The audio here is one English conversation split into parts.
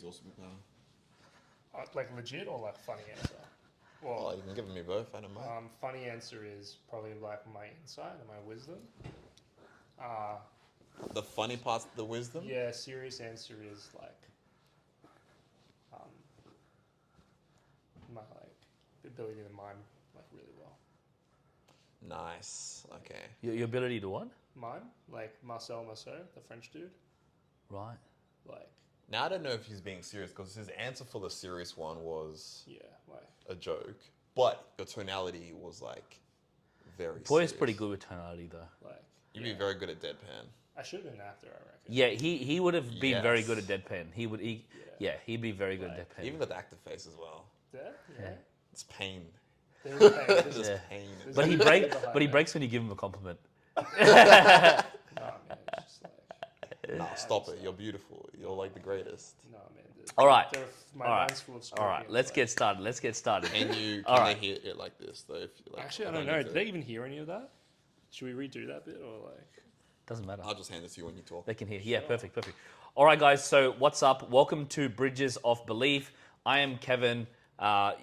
or superpower? Like legit or like funny answer? Oh, Well, you can give me both. I don't mind. funny answer is probably like my insight and my wisdom. The funny part's the wisdom. Yeah, serious answer is like um, my like ability to mime like really well. Nice. Okay. Your ability to what? Mime, like Marcel Marceau, the French dude. Right. Like, Now I don't know if he's being serious because his answer for the serious one was yeah, like a joke, but your tonality was like very. Poya's serious. pretty good with tonality though. like. You'd yeah. be very good at deadpan. I should have been an actor, I reckon. Yeah, he would have been very good at Yes. deadpan. He'd be very good at deadpan. Even got the active face as well. Yeah, yeah. It's pain. There is pain. There's Just Yeah. pain. There's But he a breaks. behind But he that. breaks when you give him a compliment. Nah, man, it's just like, Nah, stop it. You're beautiful. You're like the greatest. nah, man. All right. My All right. mind's full of All scorpions. right, let's like- get started. Let's get started. Can you? All Can right. they hear it like this though? If you, like, Actually, I don't know. Did they even hear any of that? Should we redo that bit or like? Doesn't matter. I'll just hand this to you when you talk. They can hear. Yeah, perfect. All right, guys. So what's up? Welcome to Bridges of Belief. I am Kevin.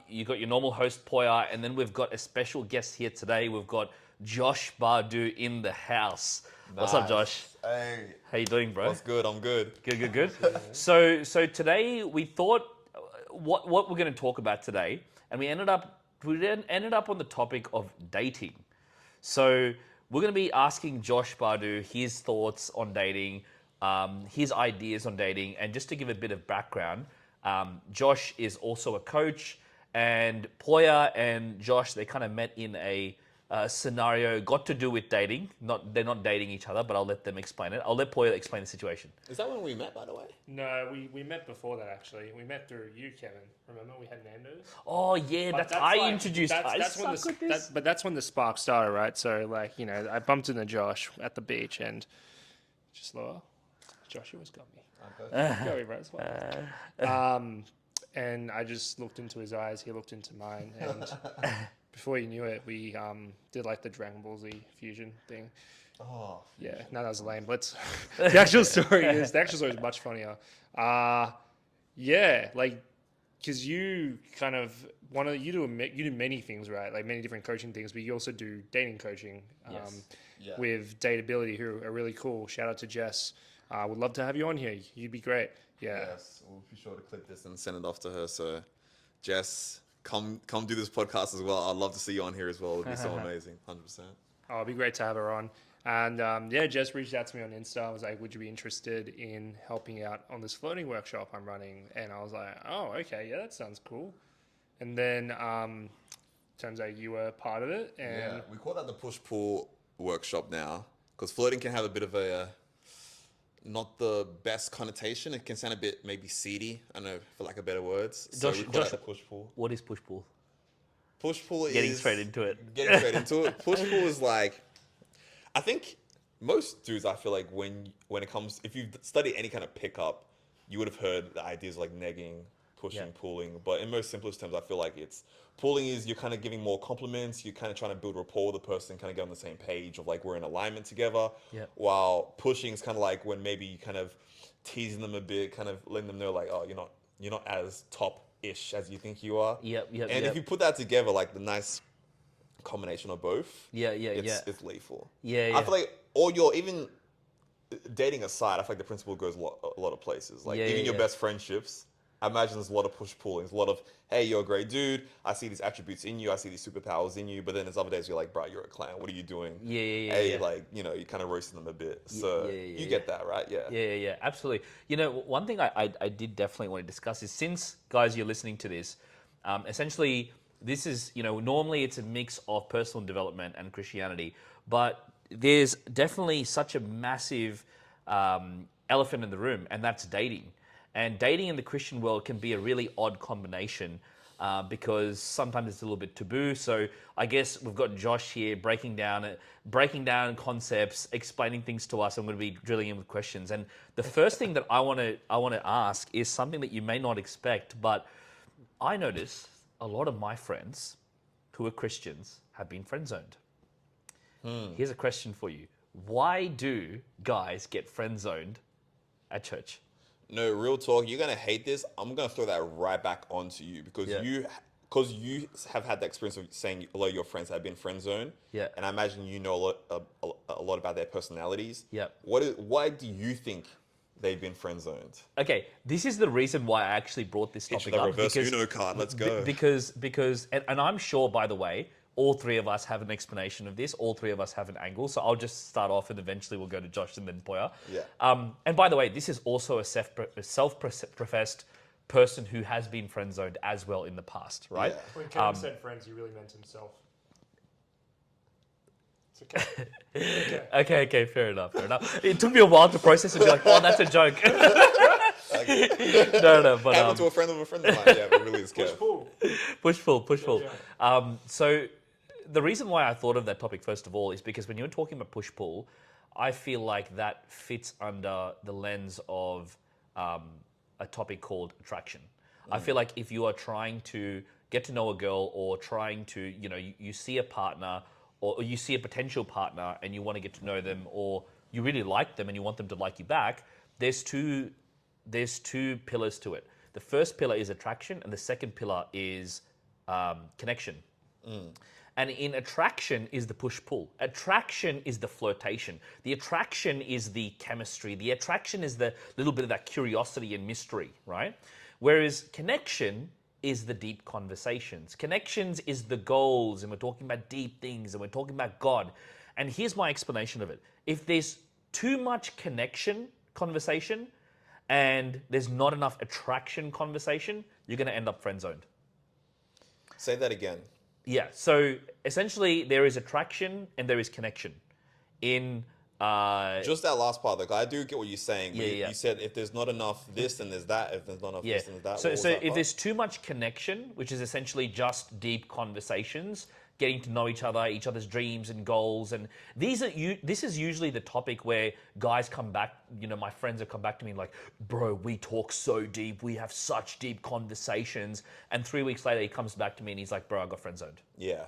You got your normal host Poya, and then we've got a special guest here today. We've got Josh Badu in the house. What's up, Nice. Josh? Hey, How you doing, bro? what's good? I'm good. Good. So today we thought what we're going to talk about today, and we ended up on the topic of dating. So we're going to be asking Josh Badu his thoughts on dating, his ideas on dating, and just to give a bit of background, Josh is also a coach, and Poya and Josh, they kind of met in a scenario got to do with dating. They're not dating each other, but I'll let them explain it. I'll let Poya explain the situation. Is that when we met, by the way? No, we met before that actually. We met through you, Kevin. Remember we had Nando's. Oh yeah, But I like- introduced. That's when but that's when the spark started, right? So like I bumped into Josh at the beach and just like, Joshua's got me. Got me, bro. It's fine. And I just looked into his eyes. He looked into mine, and before you knew it, we did like the Dragon Ball Z fusion thing. Oh, Yeah, no, that was lame. Let's. The actual story is much funnier. Yeah, like because you kind of you do many things, right? Like many different coaching things, but you also do dating coaching. Yeah. With Dateability, who are really cool. Shout out to Jess. Would love to have you on here. You'd be great. Yeah. Yes, we'll be sure to clip this and send it off to her. So, Jess, come do this podcast as well. I'd love to see you on here as well. It'd be so amazing, 100%. Oh, it'd be great to have her on. And Jess reached out to me on Insta. I was like, would you be interested in helping out on this floating workshop I'm running? And I was like, oh, okay, yeah, that sounds cool. And then turns out you were part of it. And Yeah, we call that the push-pull workshop now because floating can have a bit of a not the best connotation. It can sound a bit maybe seedy. I don't know, for lack of better words. So we call that the push-pull. What is push pull? Push-pull is Getting straight into it. Getting straight into it. Push-pull is like, I think most dudes, I feel like when it comes, if you've studied any kind of pickup, you would have heard the ideas like negging, pushing, pulling. But in most simplest terms, I feel like it's pulling is you're kind of giving more compliments. You're kind of trying to build rapport with the person, kind of get on the same page of like we're in alignment together. Yep. While pushing is kind of like when maybe you kind of teasing them a bit, kind of letting them know like, oh, you're not as top-ish as you think you are. Yep. And if you put that together, like the nice combination of both, it's lethal. Yeah. I feel like, or you're even dating aside, I feel like the principle goes a lot of places. Like even your best friendships, I imagine there's a lot of push-pulling. There's a lot of, hey, you're a great dude. I see these attributes in you. I see these superpowers in you. But then there's other days you're like, bro, you're a clown. What are you doing? Hey, like, you're kind of roasting them a bit. So you get that, right? Yeah. Yeah, absolutely. One thing I did definitely want to discuss is since, guys, you're listening to this, essentially, this is, normally it's a mix of personal development and Christianity, but there's definitely such a massive elephant in the room, and that's dating. And dating in the Christian world can be a really odd combination because sometimes it's a little bit taboo. So I guess we've got Josh here breaking down concepts, explaining things to us. I'm going to be drilling in with questions. And the first thing that I want to ask is something that you may not expect, but I notice a lot of my friends who are Christians have been friend zoned. Here's a question for you: why do guys get friend zoned at church? No, real talk. You're gonna hate this. I'm gonna throw that right back onto you because Yeah. you have had the experience of saying a lot of your friends have been friend zoned. Yeah. And I imagine you know a lot about their personalities. Yeah. Why do you think they've been friend zoned? Okay, this is the reason why I actually brought this Get you topic the up. reverse Uno card. Let's go. Because and I'm sure, by the way, all three of us have an explanation of this. All three of us have an angle. So I'll just start off, and eventually we'll go to Josh and then Poya. Yeah. And by the way, this is also a self-professed person who has been friend zoned as well in the past, right? Yeah. When Kevin said friends, he really meant himself. It's okay. Okay, fair enough. It took me a while to process and be like, oh, that's a joke. No, but Happened to a friend of a friend of mine. Yeah, but really is good. Push pull. push pull. Yeah. So the reason why I thought of that topic first of all is because when you're talking about push pull, I feel like that fits under the lens of a topic called attraction. I feel like if you are trying to get to know a girl or trying to, you see a partner or you see a potential partner and you want to get to know them or you really like them and you want them to like you back, there's two pillars to it. The first pillar is attraction and the second pillar is connection. And in attraction is the push-pull. Attraction is the flirtation. The attraction is the chemistry. The attraction is the little bit of that curiosity and mystery, right? Whereas connection is the deep conversations. Connections is the goals, and we're talking about deep things, and we're talking about God. And here's my explanation of it. If there's too much conversation, and there's not enough attraction conversation, you're going to end up friend-zoned. Say that again. Yeah, so essentially there is attraction and there is connection. Just that last part, like I do get what you're saying. But Yeah. You said if there's not enough this, then there's that. If there's not enough this, then there's that. So What was that if part? there's too much connection, which is essentially just deep conversations, getting to know each other's dreams and goals, and this is usually the topic where guys come back. My friends have come back to me like, "Bro, we talk so deep. We have such deep conversations." And 3 weeks later, he comes back to me and he's like, "Bro, I got friend zoned." Yeah.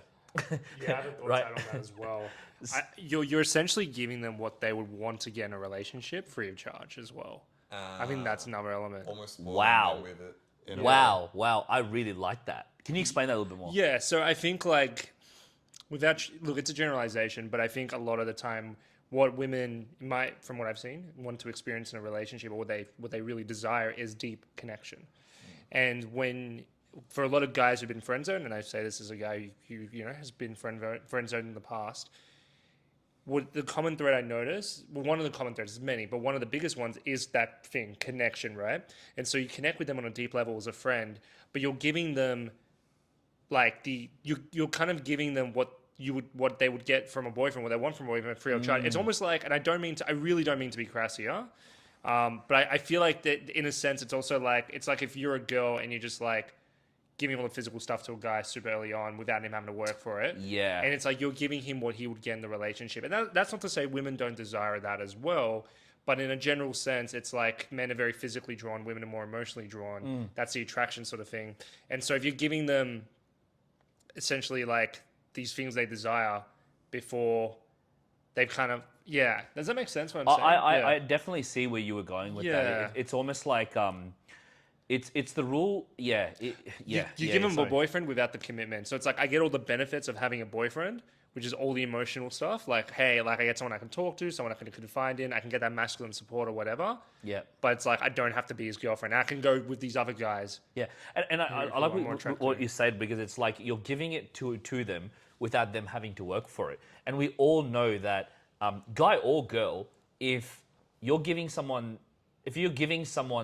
Yeah, I haven't thought Right. that on that as well. You're essentially giving them what they would want to get in a relationship free of charge as well. I think that's another element. Almost spoiling Wow. them with it. in a way. Wow, I really like that. Can you explain that a little bit more? Yeah, so I think look, it's a generalization, but I think a lot of the time what women might, from what I've seen, want to experience in a relationship or what they really desire is deep connection. And for a lot of guys who've been friend zoned, and I say this as a guy who has been friend zoned in the past, what the common thread I notice, one of the common threads, there's many, but one of the biggest ones is that thing, connection, right? And so you connect with them on a deep level as a friend, but you're giving them you're kind of giving them what they would get from a boyfriend, what they want from a boyfriend free of charge. It's almost like, and I really don't mean to be crass here, but I feel like that in a sense, it's also like, it's like if you're a girl and you're just like giving all the physical stuff to a guy super early on without him having to work for it. Yeah. And it's like you're giving him what he would get in the relationship. And that's not to say women don't desire that as well. But in a general sense, it's like men are very physically drawn, women are more emotionally drawn. That's the attraction sort of thing. And so if you're giving them essentially like these things they desire before they've kind of, yeah. Does that make sense what I'm saying? I definitely see where you were going with that. It's almost like it's the rule. You give them a boyfriend without the commitment. So it's like I get all the benefits of having a boyfriend, which is all the emotional stuff. Like, hey, like I get someone I can talk to, someone I can confide in, I can get that masculine support or whatever. Yeah. But it's like I don't have to be his girlfriend. I can go with these other guys. Yeah, and I like what you said, because it's like you're giving it to them without them having to work for it. And we all know that, guy or girl, if you're giving someone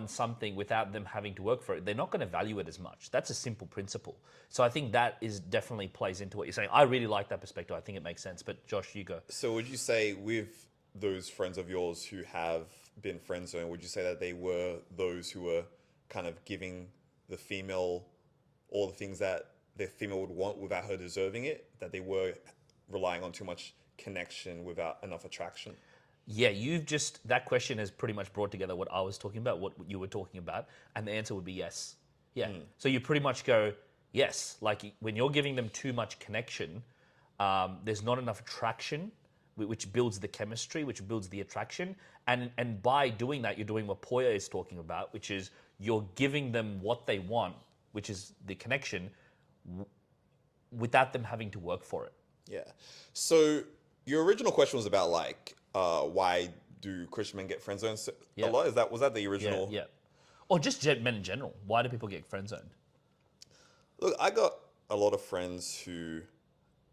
something without them having to work for it, they're not going to value it as much. That's a simple principle. So I think that is definitely plays into what you're saying. I really like that perspective. I think it makes sense. But Josh, you go. So would you say with those friends of yours who have been friend zoned, would you say that they were those who were kind of giving the female all the things that the female would want without her deserving it? That they were relying on too much connection without enough attraction? Yeah, that question has pretty much brought together what I was talking about, what you were talking about, and the answer would be yes. Yeah. So you pretty much go, yes. Like when you're giving them too much connection, there's not enough attraction, which builds the chemistry, which builds the attraction. And by doing that, you're doing what Poya is talking about, which is you're giving them what they want, which is the connection, without them having to work for it. Yeah. So your original question was about like why do Christian men get friend zoned a lot? Was that the original? Yeah. Or just men in general. Why do people get friend zoned? Look, I got a lot of friends who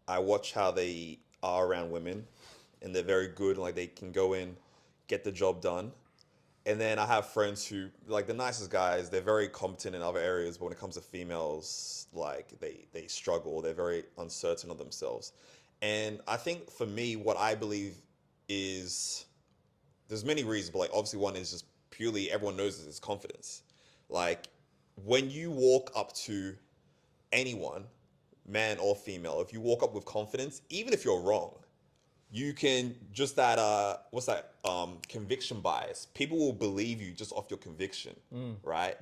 I watch how they are around women, and they're very good. Like they can go in, get the job done. And then I have friends who, like the nicest guys, they're very competent in other areas, but when it comes to females, like they struggle. They're very uncertain of themselves. And I think for me, what I believe is there's many reasons, but like obviously one is just purely everyone knows this is confidence. Like when you walk up to anyone, man or female, if you walk up with confidence, even if you're wrong, you can just that conviction bias. People will believe you just off your conviction, right?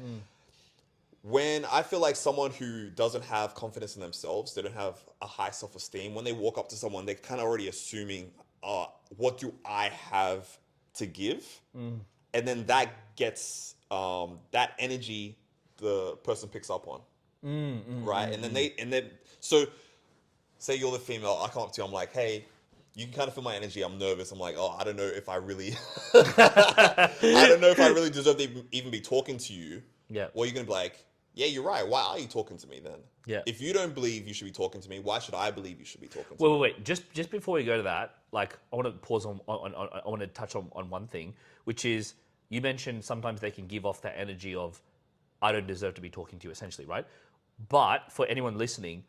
When I feel like someone who doesn't have confidence in themselves, they don't have a high self-esteem, when they walk up to someone, they're kind of already assuming, what do I have to give? And then that gets that energy the person picks up on, right? And then so say you're the female, I come up to you, I'm like, hey, you can kind of feel my energy. I'm nervous. I'm like, I don't know if I really, I don't know if I really deserve to even be talking to you. Yeah. Well, you're gonna be like, yeah, you're right. Why are you talking to me then? Yeah. If you don't believe you should be talking to me, why should I believe you should be talking to me? Wait. Just before we go to that, like I want to pause on I want to touch on one thing, which is you mentioned sometimes they can give off that energy of, I don't deserve to be talking to you, essentially, right? But for anyone listening,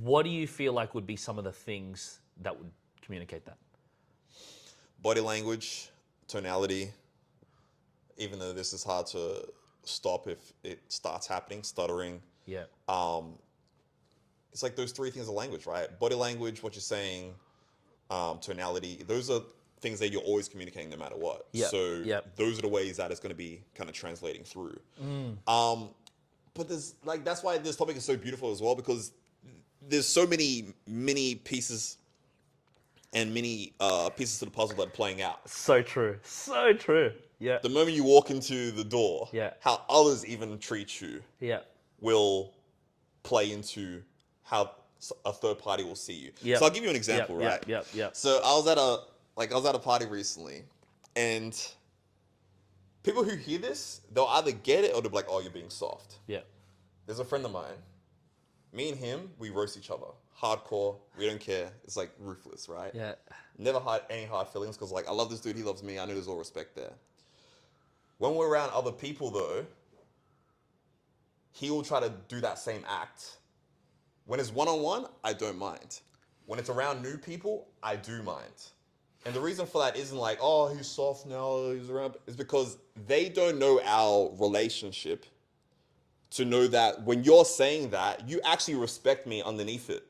what do you feel like would be some of the things that would communicate that? Body language, tonality, even though this is hard to stop if it starts happening, stuttering. Yeah. It's like those three things of language, right? Body language, what you're saying, tonality, those are things that you're always communicating no matter what. Yeah. So those are the ways that it's going to be kind of translating through. But there's like, that's why this topic is so beautiful as well, because there's so many mini pieces and many pieces to the puzzle that are playing out. So true. So true. Yeah. The moment you walk into the door, how others even treat you will play into how a third party will see you. Yep. So I'll give you an example, right? Yeah. So I was at a party recently, and people who hear this, they'll either get it or they'll be like, oh, you're being soft. Yeah. There's a friend of mine. Me and him, we roast each other. Hardcore. We don't care. It's like ruthless, right? Yeah. Never had any hard feelings because like I love this dude, he loves me. I know there's all respect there. When we're around other people though, he will try to do that same act. When it's one-on-one, I don't mind. When it's around new people, I do mind. And the reason for that isn't like, oh, he's soft now, he's around. It's because they don't know our relationship to know that when you're saying that, you actually respect me underneath it.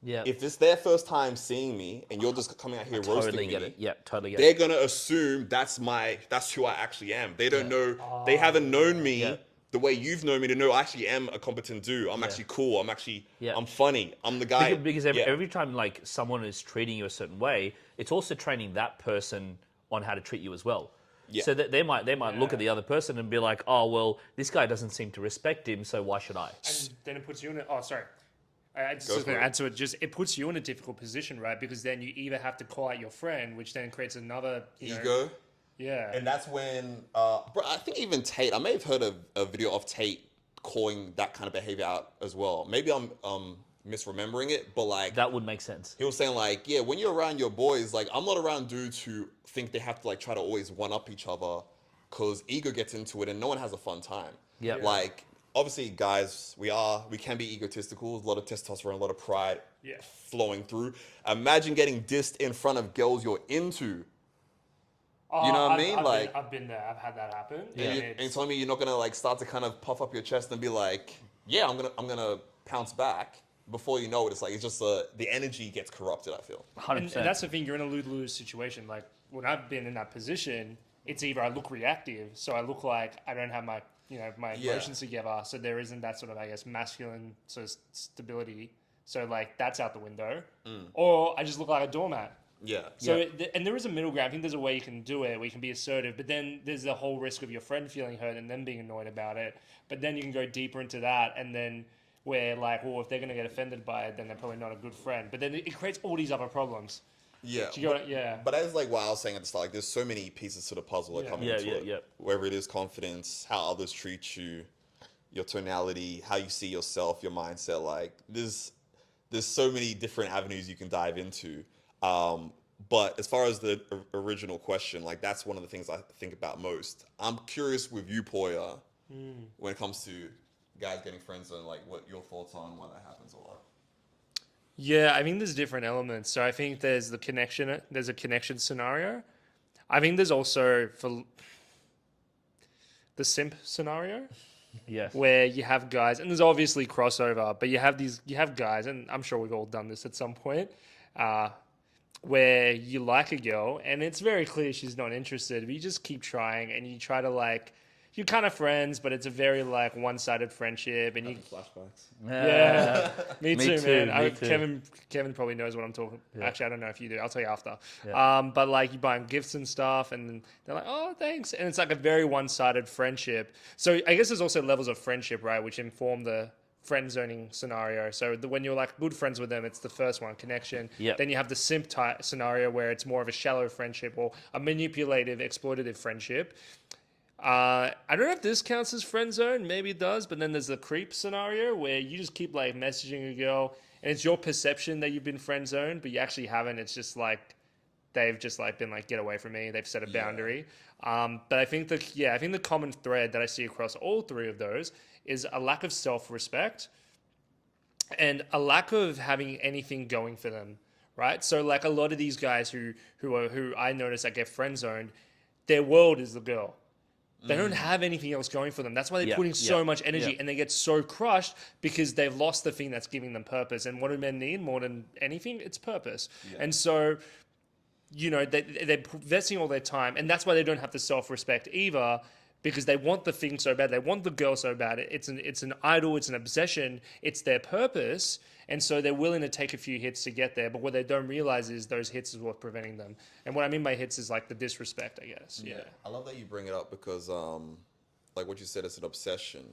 Yeah. If it's their first time seeing me and you're just coming out here roasting me, get it. Yeah, totally get they're it. gonna assume that's who I actually am. They don't know, they haven't known me the way you've known me to know I actually am a competent dude. I'm actually cool. I'm funny. I'm the guy. Because every time like someone is treating you a certain way, it's also training that person on how to treat you as well. Yeah. So that they might look at the other person and be like, oh well, this guy doesn't seem to respect him, so why should I? And then it puts you in a I just was going to add to it. Just it puts you in a difficult position, right? Because then you either have to call out your friend, which then creates another ego. Yeah. And that's when, bro, I think even Tate, I may have heard of a video of Tate calling that kind of behavior out as well. Maybe I'm misremembering it, but like that would make sense. He was saying like, yeah, when you're around your boys, like I'm not around dudes who think they have to like try to always one up each other because ego gets into it and no one has a fun time. Yeah. Like obviously guys, we can be egotistical, a lot of testosterone, a lot of pride flowing through. Imagine getting dissed in front of girls you're into. You know what I mean? I've been there. I've had that happen. Yeah. And you're telling me you're not gonna like start to kind of puff up your chest and be like, yeah, I'm gonna pounce back. Before you know it, it's like it's just the energy gets corrupted. I feel. 100%. And that's the thing. You're in a lose-lose situation. Like when I've been in that position, it's either I look reactive, so I look like I don't have my emotions together, so there isn't that sort of masculine sort of stability. So like that's out the window, or I just look like a doormat. Yeah. So, and there is a middle ground. I think there's a way you can do it, where you can be assertive, but then there's the whole risk of your friend feeling hurt and them being annoyed about it. But then you can go deeper into that, and then where like, well, if they're going to get offended by it, then they're probably not a good friend. But then it creates all these other problems. Yeah. So you go, But as like what I was saying at the start, like there's so many pieces to the puzzle that come into it. Whether it is confidence, how others treat you, your tonality, how you see yourself, your mindset. Like there's so many different avenues you can dive into. But as far as the original question, like that's one of the things I think about most. I'm curious with you, Poya, when it comes to guys getting friend zoned, like what your thoughts on why that happens a lot. Yeah, I think there's different elements. So I think there's a connection scenario. I think there's also for the simp scenario. Yes. Where you have guys, and there's obviously crossover, but you have guys, and I'm sure we've all done this at some point, where you like a girl, and it's very clear she's not interested, but you just keep trying, and you try to like, you're kind of friends, but it's a very like one-sided friendship, and you Flashbacks. yeah, me too, man. Me too. Kevin probably knows what I'm talking. Yeah. Actually, I don't know if you do. I'll tell you after. Yeah. But like you buy them gifts and stuff, and they're like, "Oh, thanks," and it's like a very one-sided friendship. So I guess there's also levels of friendship, right, which inform the friend zoning scenario. So when you're like good friends with them, it's the first one, connection. Yep. Then you have the simp type scenario where it's more of a shallow friendship or a manipulative, exploitative friendship. I don't know if this counts as friend zone. Maybe it does. But then there's the creep scenario where you just keep like messaging a girl, and it's your perception that you've been friend zoned, but you actually haven't. It's just like they've just like been like, get away from me. They've set a boundary. But I think the common thread that I see across all three of those is a lack of self-respect and a lack of having anything going for them. Right. So like a lot of these guys who I notice that get friend zoned, their world is the girl. They don't have anything else going for them. That's why they're putting so much energy and they get so crushed because they've lost the thing that's giving them purpose. And what do men need more than anything? It's purpose. Yeah. And so, you know, they're investing all their time, and that's why they don't have the self-respect either, because they want the thing so bad. They want the girl so bad. It's an idol. It's an obsession. It's their purpose. And so they're willing to take a few hits to get there. But what they don't realize is those hits is what's preventing them. And what I mean by hits is like the disrespect, I guess. Yeah. I love that you bring it up because, like what you said, it's an obsession.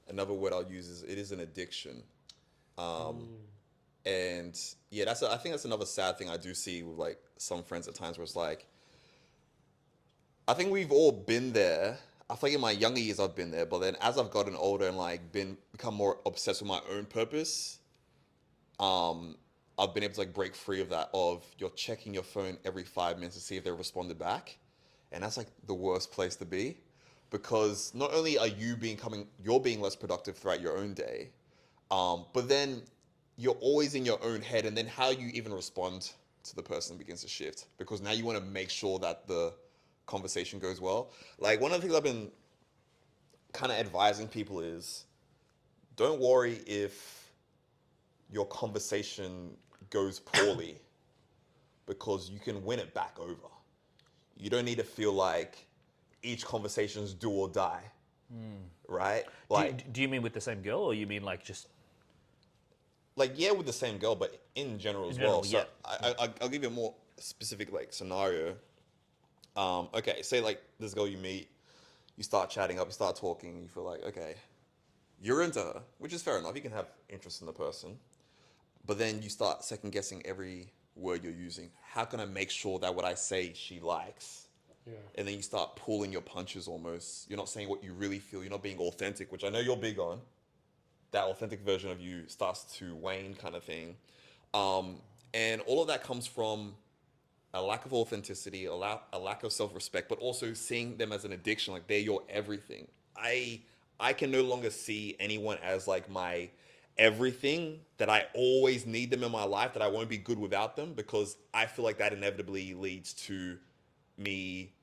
Another word I'll use is it is an addiction. And yeah, I think that's another sad thing I do see with like some friends at times where it's like, I think we've all been there. I feel like in my younger years I've been there, but then as I've gotten older and like become more obsessed with my own purpose, I've been able to like break free of that, of you're checking your phone every 5 minutes to see if they responded back. And that's like the worst place to be, because not only are you're being less productive throughout your own day, but then you're always in your own head, and then how you even respond to the person begins to shift, because now you want to make sure that the conversation goes well. Like one of the things I've been kind of advising people is, don't worry if your conversation goes poorly, because you can win it back over. You don't need to feel like each conversation's do or die, right? Like, do you mean with the same girl, or you mean like just like yeah, with the same girl, but in general as well. So I'll give you a more specific like scenario. Okay, say like this girl you meet, you start chatting up, you start talking, you feel like, okay, you're into her, which is fair enough. You can have interest in the person, but then you start second guessing every word you're using. How can I make sure that what I say she likes? Yeah. And then you start pulling your punches almost. You're not saying what you really feel. You're not being authentic, which I know you're big on. That authentic version of you starts to wane, kind of thing. And all of that comes from a lack of authenticity, a lack of self-respect, but also seeing them as an addiction, like they're your everything. I can no longer see anyone as like my everything, that I always need them in my life, that I won't be good without them, because I feel like that inevitably leads to me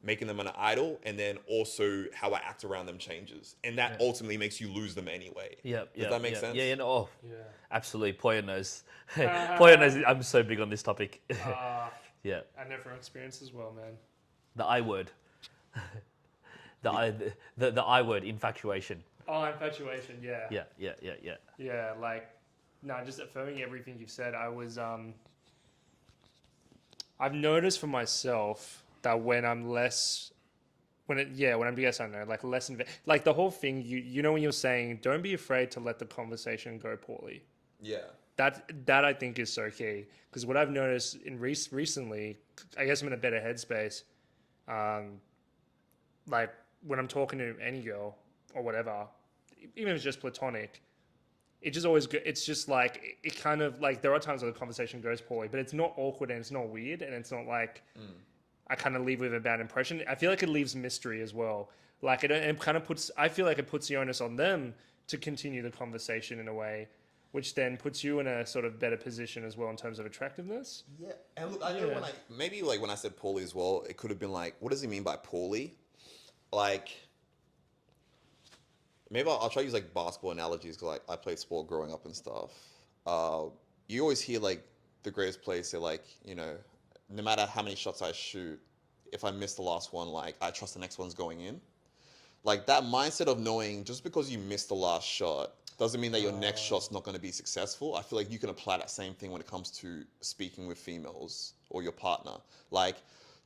making them an idol, and then also how I act around them changes, and that ultimately makes you lose them anyway. Does that make sense? Yeah, no, absolutely. Poya knows. Poya knows I'm so big on this topic. Yeah, I know from experience as well, man. The I word, the I word, infatuation. Oh, infatuation, yeah. Yeah. Yeah, like, no, just affirming everything you've said. I was, I've noticed for myself that when I'm less, when it, yeah, when I'm, yes, I know, like less, like the whole thing, you know, when you're saying, don't be afraid to let the conversation go poorly. Yeah. That I think is so key because what I've noticed in recently, I guess I'm in a better headspace. Um, like when I'm talking to any girl or whatever, even if it's just platonic, it just always it's just like it kind of like there are times where the conversation goes poorly, but it's not awkward and it's not weird and it's not like I kind of leave with a bad impression. I feel like it leaves mystery as well. Like it kind of puts, I feel like it puts the onus on them to continue the conversation in a way, which then puts you in a sort of better position as well in terms of attractiveness. Yeah, and look, I know when I maybe like when I said poorly as well, it could have been like, what does he mean by poorly? Like, maybe I'll try to use like basketball analogies because I played sport growing up and stuff. You always hear like the greatest players say like, no matter how many shots I shoot, if I miss the last one, like I trust the next one's going in. Like that mindset of knowing just because you missed the last shot doesn't mean that your next shot's not going to be successful. I feel like you can apply that same thing when it comes to speaking with females or your partner. Like,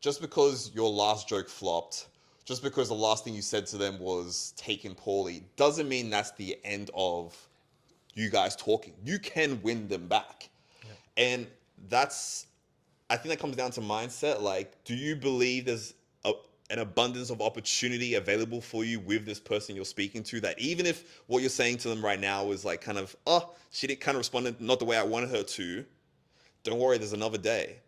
just because your last joke flopped, just because the last thing you said to them was taken poorly, doesn't mean that's the end of you guys talking. You can win them back. Yeah. And I think that comes down to mindset. Like, do you believe there's an abundance of opportunity available for you with this person you're speaking to, that even if what you're saying to them right now is like kind of, she didn't kind of respond not the way I wanted her to, don't worry, there's another day.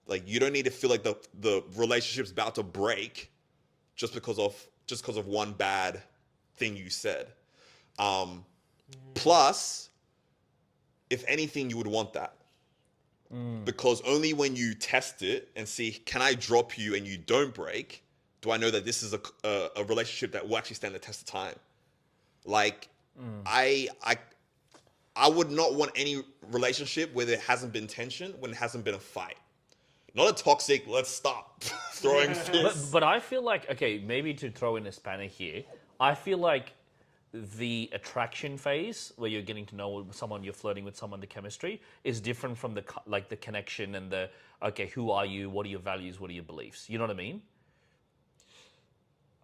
Like, you don't need to feel like the relationship's about to break just because of one bad thing you said. Plus, if anything, you would want that. Because only when you test it and see, can I drop you and you don't break, do I know that this is a relationship that will actually stand the test of time. Like, I would not want any relationship where there hasn't been tension, when it hasn't been a fight. Not a toxic, let's stop throwing fists. But I feel like, okay, maybe to throw in a spanner here, I feel like the attraction phase, where you're getting to know someone, you're flirting with someone, the chemistry is different from the connection and the, okay, who are you? What are your values? What are your beliefs? You know what I mean?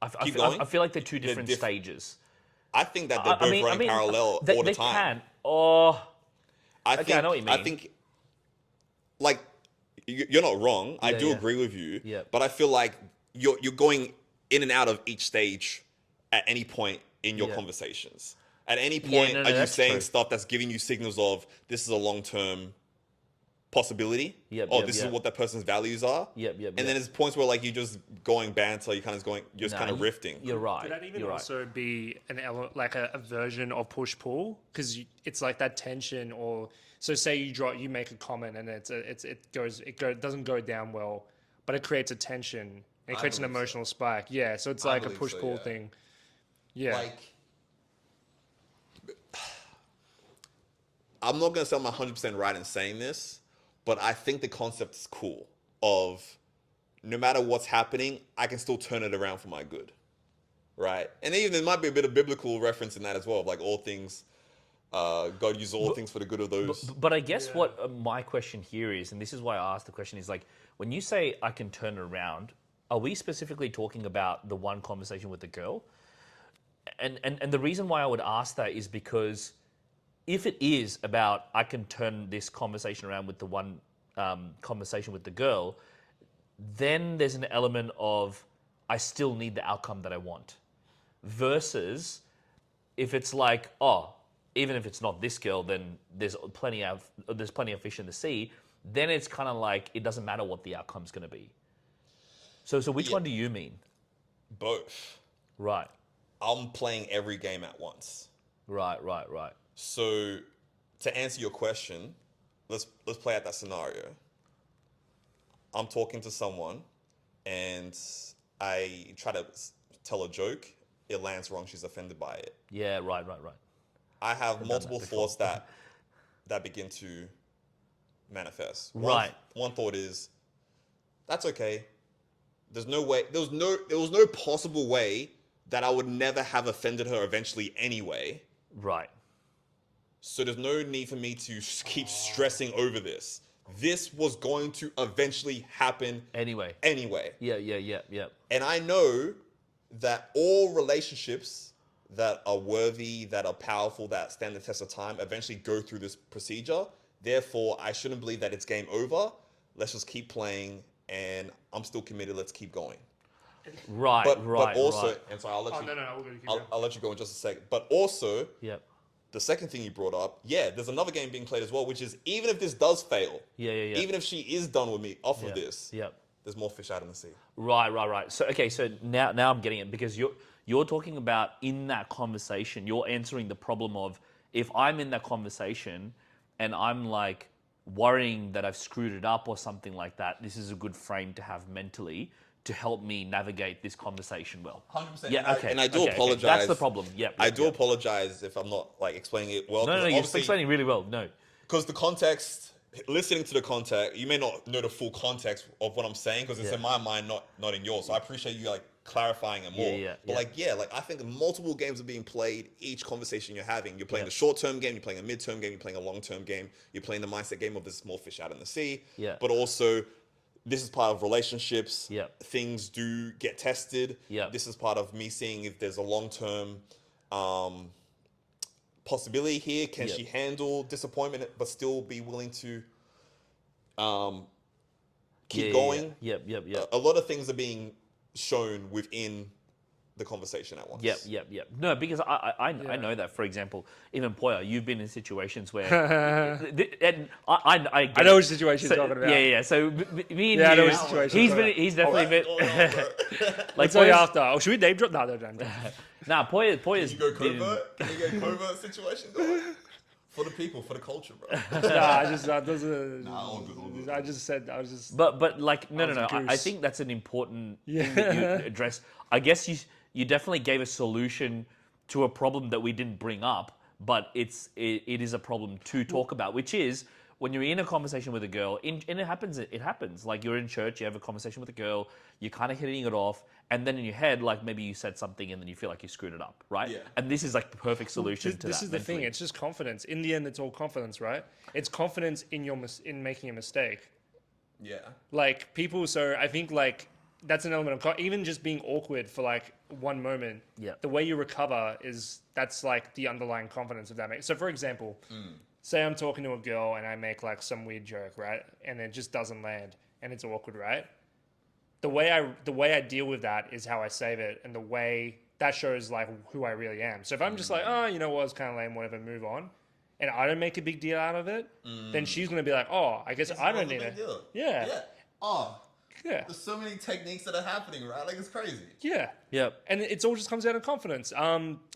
I feel like they're two different stages. I think that they're both running parallel all the time. They can. Oh, I know what you mean. I think, like, you're not wrong. I do agree with you. Yeah. But I feel like you're going in and out of each stage at any point in your conversations. At any point, are you saying stuff that's giving you signals of this is a long-term possibility? This is what that person's values are? And then there's points where like you're just going banter, you're kind of riffing. You're right. Could that even also be an element, like a version of push-pull? Because it's like that tension, or so say you make a comment and it doesn't go down well, but it creates a tension. It creates an emotional spike. Yeah, so it's like a push-pull thing. Yeah. Like, I'm not going to say I'm 100% right in saying this, but I think the concept is cool of no matter what's happening, I can still turn it around for my good. Right? And even there might be a bit of biblical reference in that as well, of like all things, God uses all things for the good of those. But I guess what my question here is, and this is why I asked the question, is like, when you say I can turn it around, are we specifically talking about the one conversation with the girl? And the reason why I would ask that is because if it is about I can turn this conversation around with the one conversation with the girl, then there's an element of I still need the outcome that I want. Versus if it's like, even if it's not this girl, then there's plenty of fish in the sea. Then it's kind of like it doesn't matter what the outcome's going to be. So which one do you mean? Both. Right. I'm playing every game at once. Right. So, to answer your question, let's play out that scenario. I'm talking to someone, and I try to tell a joke. It lands wrong. She's offended by it. Yeah, right. I have multiple thoughts that begin to manifest. Right. One thought is, that's okay. There's no way. There was no possible way that I would never have offended her eventually anyway. Right. So there's no need for me to keep stressing over this. this was going to eventually happen Anyway. Yeah. And I know that all relationships that are worthy, that are powerful, that stand the test of time, eventually go through this procedure. Therefore, I shouldn't believe that it's game over. Let's just keep playing, and I'm still committed. Let's keep going. Right. But also, and so I'll let you. No, we're gonna keep going. I'll let you go in just a sec. But also, Yep. the second thing you brought up, there's another game being played as well, which is even if this does fail, Yeah. even if she is done with me off of this, Yep. there's more fish out in the sea. Right. So now I'm getting it, because you're talking about in that conversation, you're answering the problem of, if I'm in that conversation and I'm like worrying that I've screwed it up or something like that, this is a good frame to have mentally to help me navigate this conversation well. 100%. Yeah, okay. And I do okay. apologize. That's the problem. Yep. I do apologize if I'm not like explaining it well. No, 'cause you're obviously- explaining really well. No. Because the context, listening to the context, you may not know the full context of what I'm saying because it's in my mind, not in yours. So I appreciate you like clarifying it more. But I think multiple games are being played. Each conversation you're having, you're playing the short-term game, you're playing a mid-term game, you're playing a long-term game, you're playing the mindset game of this small fish out in the sea. Yeah. But also, this is part of relationships. Yeah. Things do get tested. Yeah. This is part of me seeing if there's a long-term possibility here. Can she handle disappointment but still be willing to keep going? Yep. A lot of things are being shown within the conversation at once. Yep. No, because I know that, for example, even Poya, you've been in situations where, and I know which situation you're talking about. Yeah. So me and I know you, which situation he's definitely been. Like, Like tell you Poya's- after. Oh, should we name drop? No. Nah, Poya's. Can you go covert? Can you go covert situation going? For the people, for the culture, bro. I just that doesn't. all good. I just said I was just. But like no. was a I goose. think that's an important thing that you address. I guess you definitely gave a solution to a problem that we didn't bring up, but it is a problem to talk about, which is when you're in a conversation with a girl, and it happens. Like you're in church, you have a conversation with a girl, you're kind of hitting it off, and then in your head, like maybe you said something and then you feel like you screwed it up, right? Yeah. And this is like the perfect solution to that. This is the thing. It's just confidence. In the end, it's all confidence, right? It's confidence in in making a mistake. Yeah. Like people, so I think like that's an element of even just being awkward for like one moment. Yeah. The way you recover that's like the underlying confidence of that. So for example, say I'm talking to a girl and I make like some weird joke, right? And it just doesn't land and it's awkward, right? The way I deal with that is how I save it, and the way that shows like who I really am. So if I'm just like, oh, you know what, it's kind of lame, whatever, move on, and I don't make a big deal out of it, then she's gonna be like, oh, I guess I don't need it. Yeah. Oh, Yeah. there's so many techniques that are happening, right? Like it's crazy. Yeah. Yep. And it all just comes down to confidence.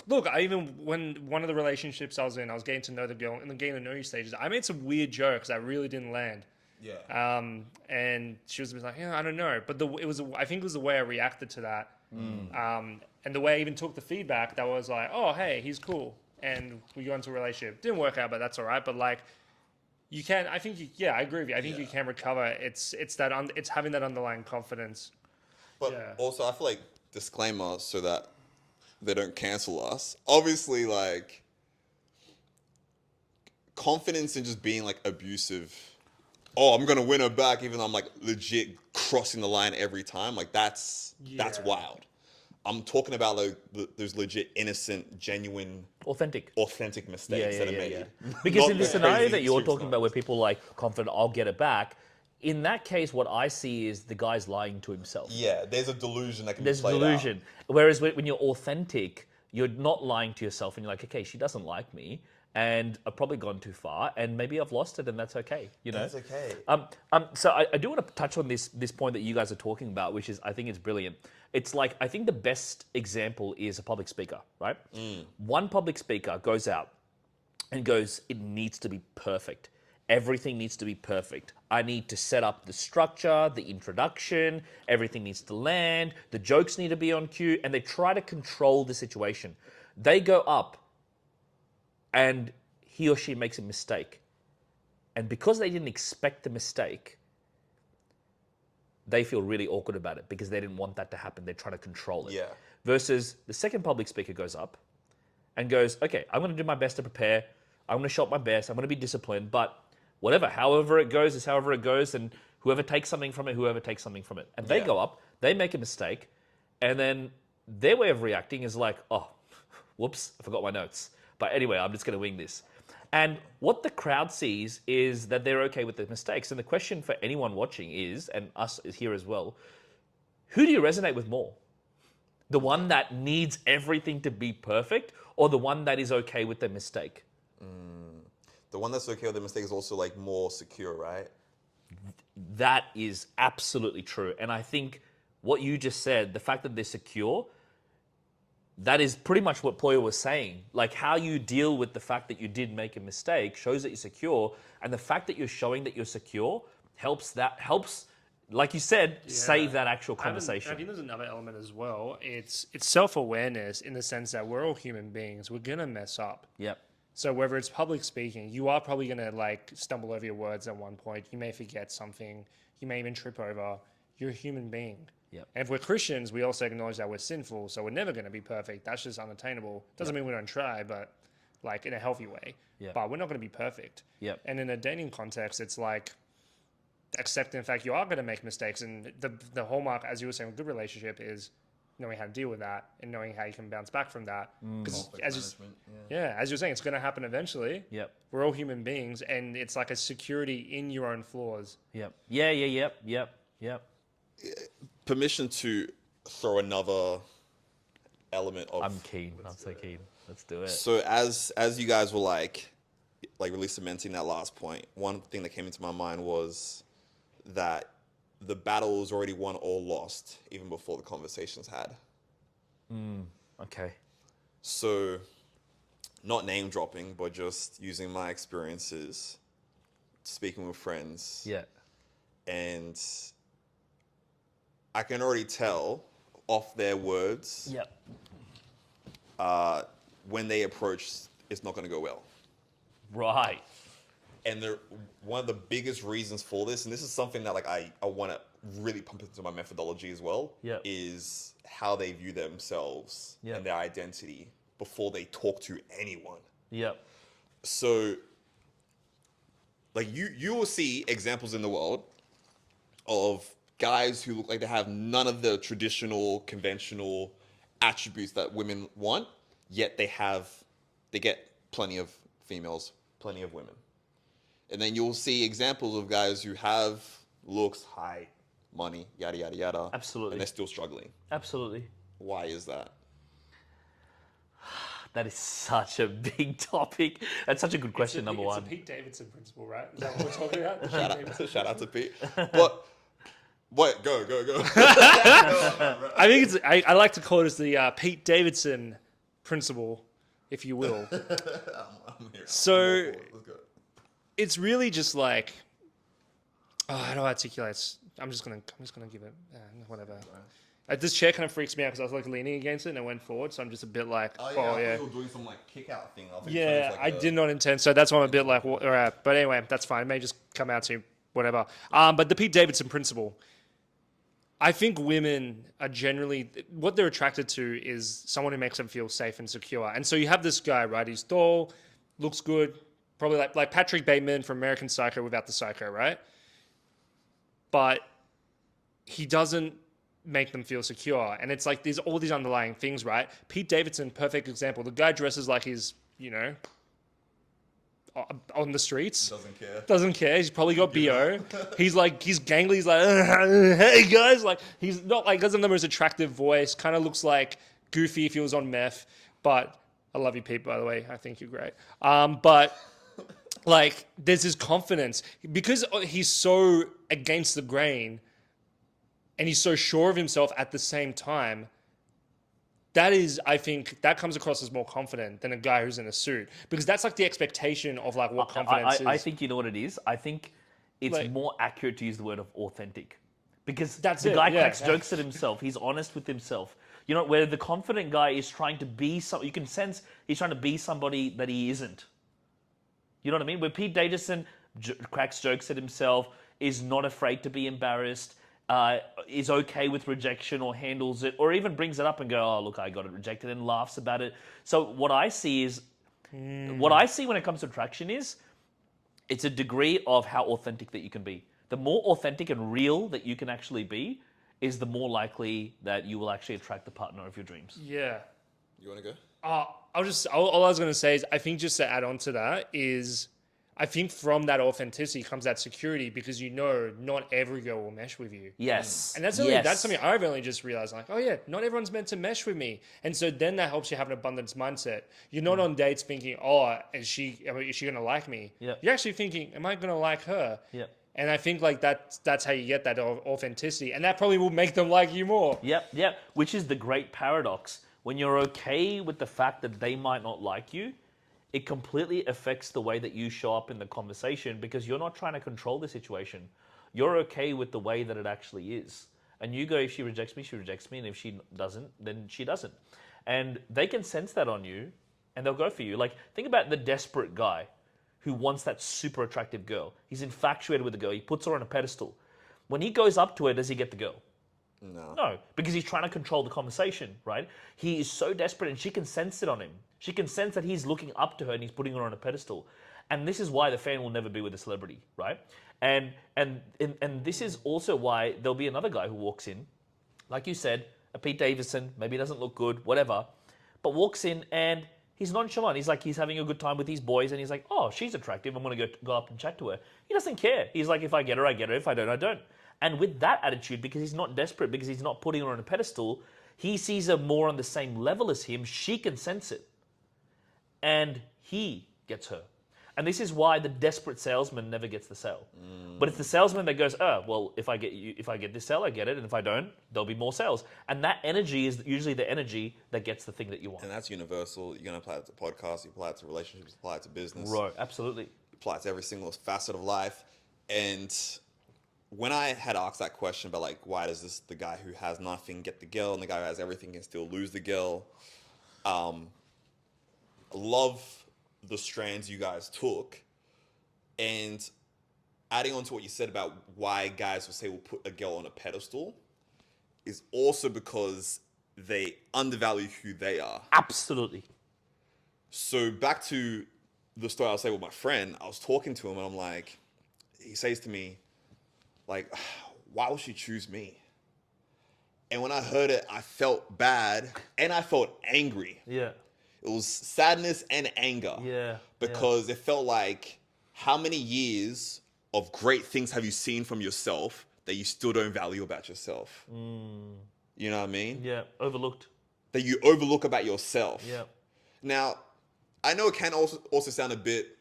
Look, when one of the relationships I was in, I was getting to know the girl in the getting to know you stages. I made some weird jokes that really didn't land. Yeah. And she was like, I don't know, but I think it was the way I reacted to that. And the way I even took the feedback that was like, oh, hey, he's cool, and we got into a relationship. Didn't work out, but that's all right. But like, you can. I think I agree with you. I think you can recover. It's having that underlying confidence. But also, I feel like disclaimer so that they don't cancel us. Obviously, like confidence in just being like abusive. Oh, I'm gonna win her back, even though I'm like legit crossing the line every time. Like that's wild. I'm talking about like those legit, innocent, genuine, Authentic mistakes that are made. Because Not in the the scenario crazy that you're extreme talking stuff. about, where people like confident, I'll get it back. In that case, what I see is the guy's lying to himself. Yeah, there's a delusion that can There's be a played delusion. Whereas when you're authentic, you're not lying to yourself, and you're like, okay, she doesn't like me, and I've probably gone too far, and maybe I've lost it, and that's okay. You know, That's okay. So I do want to touch on this point that you guys are talking about, which is I think it's brilliant. It's like I think the best example is a public speaker, right? One public speaker goes out and goes, it needs to be perfect. Everything needs to be perfect. I need to set up the structure, the introduction, everything needs to land, the jokes need to be on cue, and they try to control the situation. They go up and he or she makes a mistake. And because they didn't expect the mistake, they feel really awkward about it because they didn't want that to happen. They're trying to control it. Yeah. Versus the second public speaker goes up and goes, okay, I'm going to do my best to prepare. I'm going to show up my best. I'm going to be disciplined, but whatever, however it goes is however it goes, and whoever takes something from it. And they go up, they make a mistake, and then their way of reacting is like, oh, whoops, I forgot my notes. But anyway, I'm just going to wing this. And what the crowd sees is that they're okay with the mistakes. And the question for anyone watching is, and us is here as well, who do you resonate with more? The one that needs everything to be perfect, or the one that is okay with the mistake? The one that's okay with the mistake is also like more secure, right? That is absolutely true. And I think what you just said, the fact that they're secure, that is pretty much what Poya was saying. Like, how you deal with the fact that you did make a mistake shows that you're secure. And the fact that you're showing that you're secure helps, like you said, save that actual conversation. I think there's another element as well. It's self-awareness in the sense that we're all human beings. We're going to mess up. Yep. So whether it's public speaking, you are probably going to like stumble over your words at one point. You may forget something. You may even trip over. You're a human being. Yep. And if we're Christians, we also acknowledge that we're sinful. So we're never going to be perfect. That's just unattainable. Doesn't mean we don't try, but like in a healthy way. Yep. But we're not going to be perfect. Yep. And in a dating context, it's like accepting the fact you are going to make mistakes. And the hallmark, as you were saying, with a good relationship is knowing how to deal with that and knowing how you can bounce back from that. Because as you're saying, it's going to happen eventually. Yep. We're all human beings, and it's like a security in your own flaws. Yep. Yep. Permission to throw another element of. I'm keen. I'm so keen. Let's do it. So as you guys were like really cementing that last point, one thing that came into my mind was that the battle was already won or lost even before the conversations had. Okay. So, not name dropping, but just using my experiences, speaking with friends. Yeah. And I can already tell off their words. Yep. When they approach, it's not going to go well. Right. And one of the biggest reasons for this, and this is something that like I want to really pump into my methodology as well, is how they view themselves and their identity before they talk to anyone. Yep. So, like you will see examples in the world of guys who look like they have none of the traditional, conventional attributes that women want, yet they get plenty of females, plenty of women. And then you'll see examples of guys who have looks, height, money, yada, yada, yada. Absolutely. And they're still struggling. Absolutely. Why is that? That is such a big topic. That's such a good question, number one. It's a Pete Davidson principle, right? Is that what we're talking about? Shout out to Pete. But what? Go. I think I like to call it as the Pete Davidson principle, if you will. I'm here. So Let's go. it's really just like, how do I articulate? I'm just gonna give it whatever. This chair kind of freaks me out because I was like leaning against it and it went forward, so I'm just a bit like, I thought you were doing some like kick out thing. I did not intend, so that's why I'm a bit like, all right. But anyway, that's fine. It may just come out to whatever. But the Pete Davidson principle, I think women are generally, what they're attracted to is someone who makes them feel safe and secure. And so you have this guy, right? He's tall, looks good, probably like Patrick Bateman from American Psycho without the psycho, right? But he doesn't make them feel secure. And it's like there's all these underlying things, right? Pete Davidson, perfect example. The guy dresses like he's, on the streets. Doesn't care. He's probably got BO. He's gangly. He's like, hey guys. Like, he's not like, doesn't have the most attractive voice. Kind of looks like Goofy if he was on meth. But I love you, Pete, by the way. I think you're great. But like, there's this confidence because he's so against the grain and he's so sure of himself at the same time. That is, I think, that comes across as more confident than a guy who's in a suit. Because that's like the expectation of like what confidence is. I think you know what it is? I think it's like, more accurate to use the word of authentic. Because the guy cracks jokes at himself. He's honest with himself. You know, where the confident guy is trying to be you can sense he's trying to be somebody that he isn't. You know what I mean? Where Pete Davidson cracks jokes at himself, is not afraid to be embarrassed, is okay with rejection or handles it, or even brings it up and go, oh, look, I got it rejected, and laughs about it. So what I see when it comes to attraction is, It's a degree of how authentic that you can be. The more authentic and real that you can actually be is the more likely that you will actually attract the partner of your dreams. Yeah. You want to go? All I was going to say is, I think just to add on to that is, I think from that authenticity comes that security, because not every girl will mesh with you. Yes. And that's something I've only just realized, like, oh yeah, not everyone's meant to mesh with me. And so then that helps you have an abundance mindset. You're not on dates thinking, oh, is she going to like me? Yep. You're actually thinking, am I going to like her? Yep. And I think like that's how you get that authenticity. And that probably will make them like you more. Yep. Which is the great paradox. When you're okay with the fact that they might not like you, it completely affects the way that you show up in the conversation, because you're not trying to control the situation. You're okay with the way that it actually is. And you go, if she rejects me, she rejects me. And if she doesn't, then she doesn't. And they can sense that on you, and they'll go for you. Like, think about the desperate guy who wants that super attractive girl. He's infatuated with the girl. He puts her on a pedestal. When he goes up to her, does he get the girl? No, because he's trying to control the conversation, right? He is so desperate, and she can sense it on him. She can sense that he's looking up to her and he's putting her on a pedestal. And this is why the fan will never be with a celebrity, right? And this is also why there'll be another guy who walks in, like you said, a Pete Davidson, maybe he doesn't look good, whatever, but walks in and he's nonchalant. He's having a good time with his boys, and he's like, oh, she's attractive, I'm going to go up and chat to her. He doesn't care. He's like, if I get her, I get her. If I don't, I don't. And with that attitude, because he's not desperate, because he's not putting her on a pedestal, he sees her more on the same level as him. She can sense it. And he gets her. And this is why the desperate salesman never gets the sale. But it's the salesman that goes, oh, well, if I get this sale, I get it. And if I don't, there'll be more sales. And that energy is usually the energy that gets the thing that you want. And that's universal. You're going to apply it to podcasts, you apply it to relationships, you apply it to business. Right, absolutely. You apply it to every single facet of life. And when I had asked that question about, like, why does the guy who has nothing get the girl and the guy who has everything can still lose the girl, love the strands you guys took, and adding on to what you said about why guys will say we'll put a girl on a pedestal is also because they undervalue who they are. Absolutely. So back to the story I was saying with my friend, I was talking to him and I'm like, he says to me, like, why would she choose me? And when I heard it, I felt bad and I felt angry. Yeah. It was sadness and anger. Yeah. Because it felt like, how many years of great things have you seen from yourself that you still don't value about yourself? You know what I mean? Yeah. Overlooked. That you overlook about yourself. Yeah. Now, I know it can also sound a bit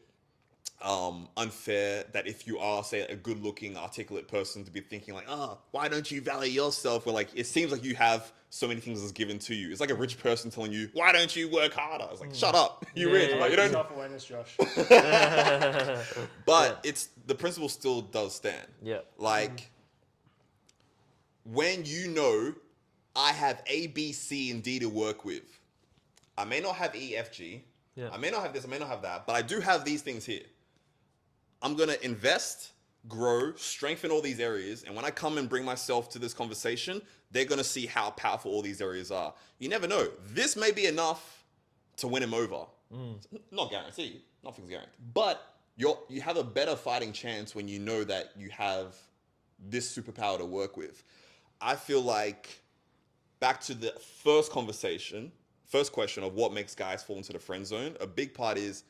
unfair that if you are, say, a good-looking, articulate person, to be thinking like, why don't you value yourself? Or like, it seems like you have so many things that's given to you. It's like a rich person telling you, why don't you work harder? It's like, shut up, you're rich. Like, you don't. Self-awareness, Josh. But it's the principle still does stand. Yeah. Like, when you know I have A, B, C, and D to work with, I may not have E, F, G. Yeah. I may not have this, I may not have that, but I do have these things here. I'm going to invest, grow, strengthen all these areas. And when I come and bring myself to this conversation, they're going to see how powerful all these areas are. You never know. This may be enough to win him over. Not guaranteed. Nothing's guaranteed. But you have a better fighting chance when you know that you have this superpower to work with. I feel like, back to the first question of what makes guys fall into the friend zone, a big part is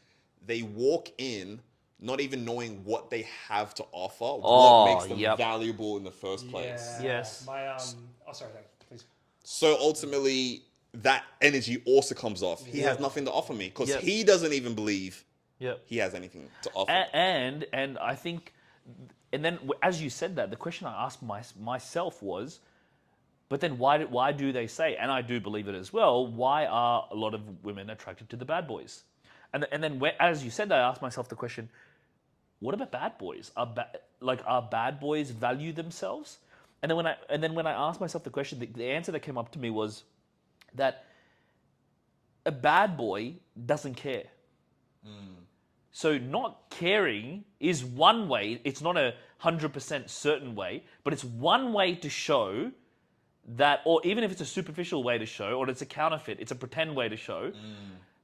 they walk in not even knowing what they have to offer, what makes them valuable in the first place. Yes. Sorry, please. So ultimately, that energy also comes off. He has nothing to offer me because he doesn't even believe he has anything to offer. And I think, and then as you said that, the question I asked myself was, but then why do they say, and I do believe it as well, why are a lot of women attracted to the bad boys? And then as you said that, I asked myself the question, what about bad boys? Are bad boys value themselves? And then when I asked myself the question, the answer that came up to me was that a bad boy doesn't care. So not caring is one way. It's not 100% certain way, but it's one way to show that, or even if it's a superficial way to show, or it's a counterfeit, it's a pretend way to show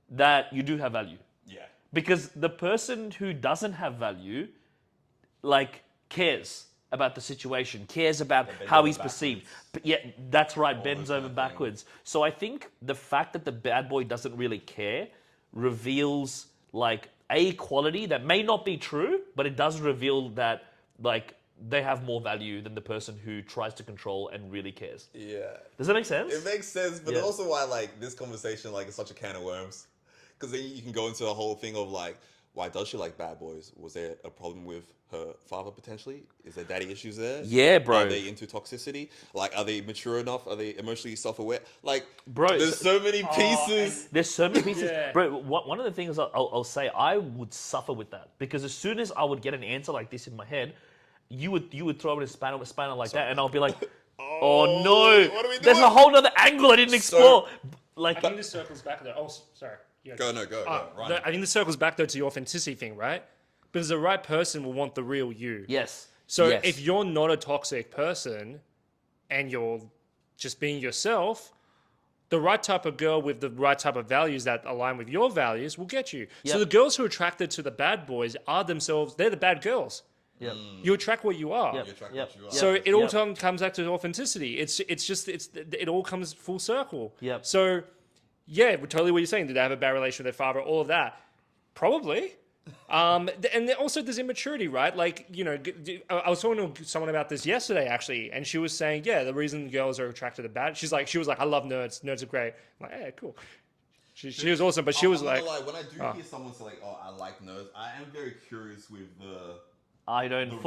that you do have value. Yeah. Because the person who doesn't have value, like, cares about the situation, cares about how he's perceived. But yeah, that's right, bends over backwards. So I think the fact that the bad boy doesn't really care reveals, like, a quality that may not be true, but it does reveal that, like, they have more value than the person who tries to control and really cares. Yeah. Does that make sense? It makes sense, but Yeah. also why, like, this conversation, like, is such a can of worms. Because then you can go into the whole thing of, like, why does she like bad boys? Was there a problem with her father potentially? Is there daddy issues there? Yeah, bro. Are they into toxicity? Like, are they mature enough? Are they emotionally self-aware? Like, Bro, there's so many pieces. There's so many pieces. Yeah. Bro, one of the things I'll say, I would suffer with that. Because as soon as I would get an answer like this in my head, you would throw in a spanner like that, and I'll be like, oh no, what are we there's doing? a whole other angle I didn't explore. I think this circles back though. Oh, sorry. Go. Ryan. I think this circles back though to the authenticity thing, right? Because the right person will want the real you. Yes. So Yes. if you're not a toxic person and you're just being yourself, the right type of girl with the right type of values that align with your values will get you. So Yep. the girls who are attracted to the bad boys are themselves, they're the bad girls. Yep. You attract what you are. Yep. You attract Yep. what you are. So it all Yep. comes back to authenticity. It all comes full circle. Yep. So yeah, totally what you're saying. Did they have a bad relation with their father? All of that, probably. And then also there's immaturity, right? Like, you know, I was talking to someone about this yesterday actually, and she was saying, yeah, the reason girls are attracted to bad. She was like, I love nerds. Nerds are great. I'm like, yeah, cool. She was awesome, but she was I'm like, not gonna lie, when I do hear someone say like, "Oh, I like nerds," I am very curious with the. I don't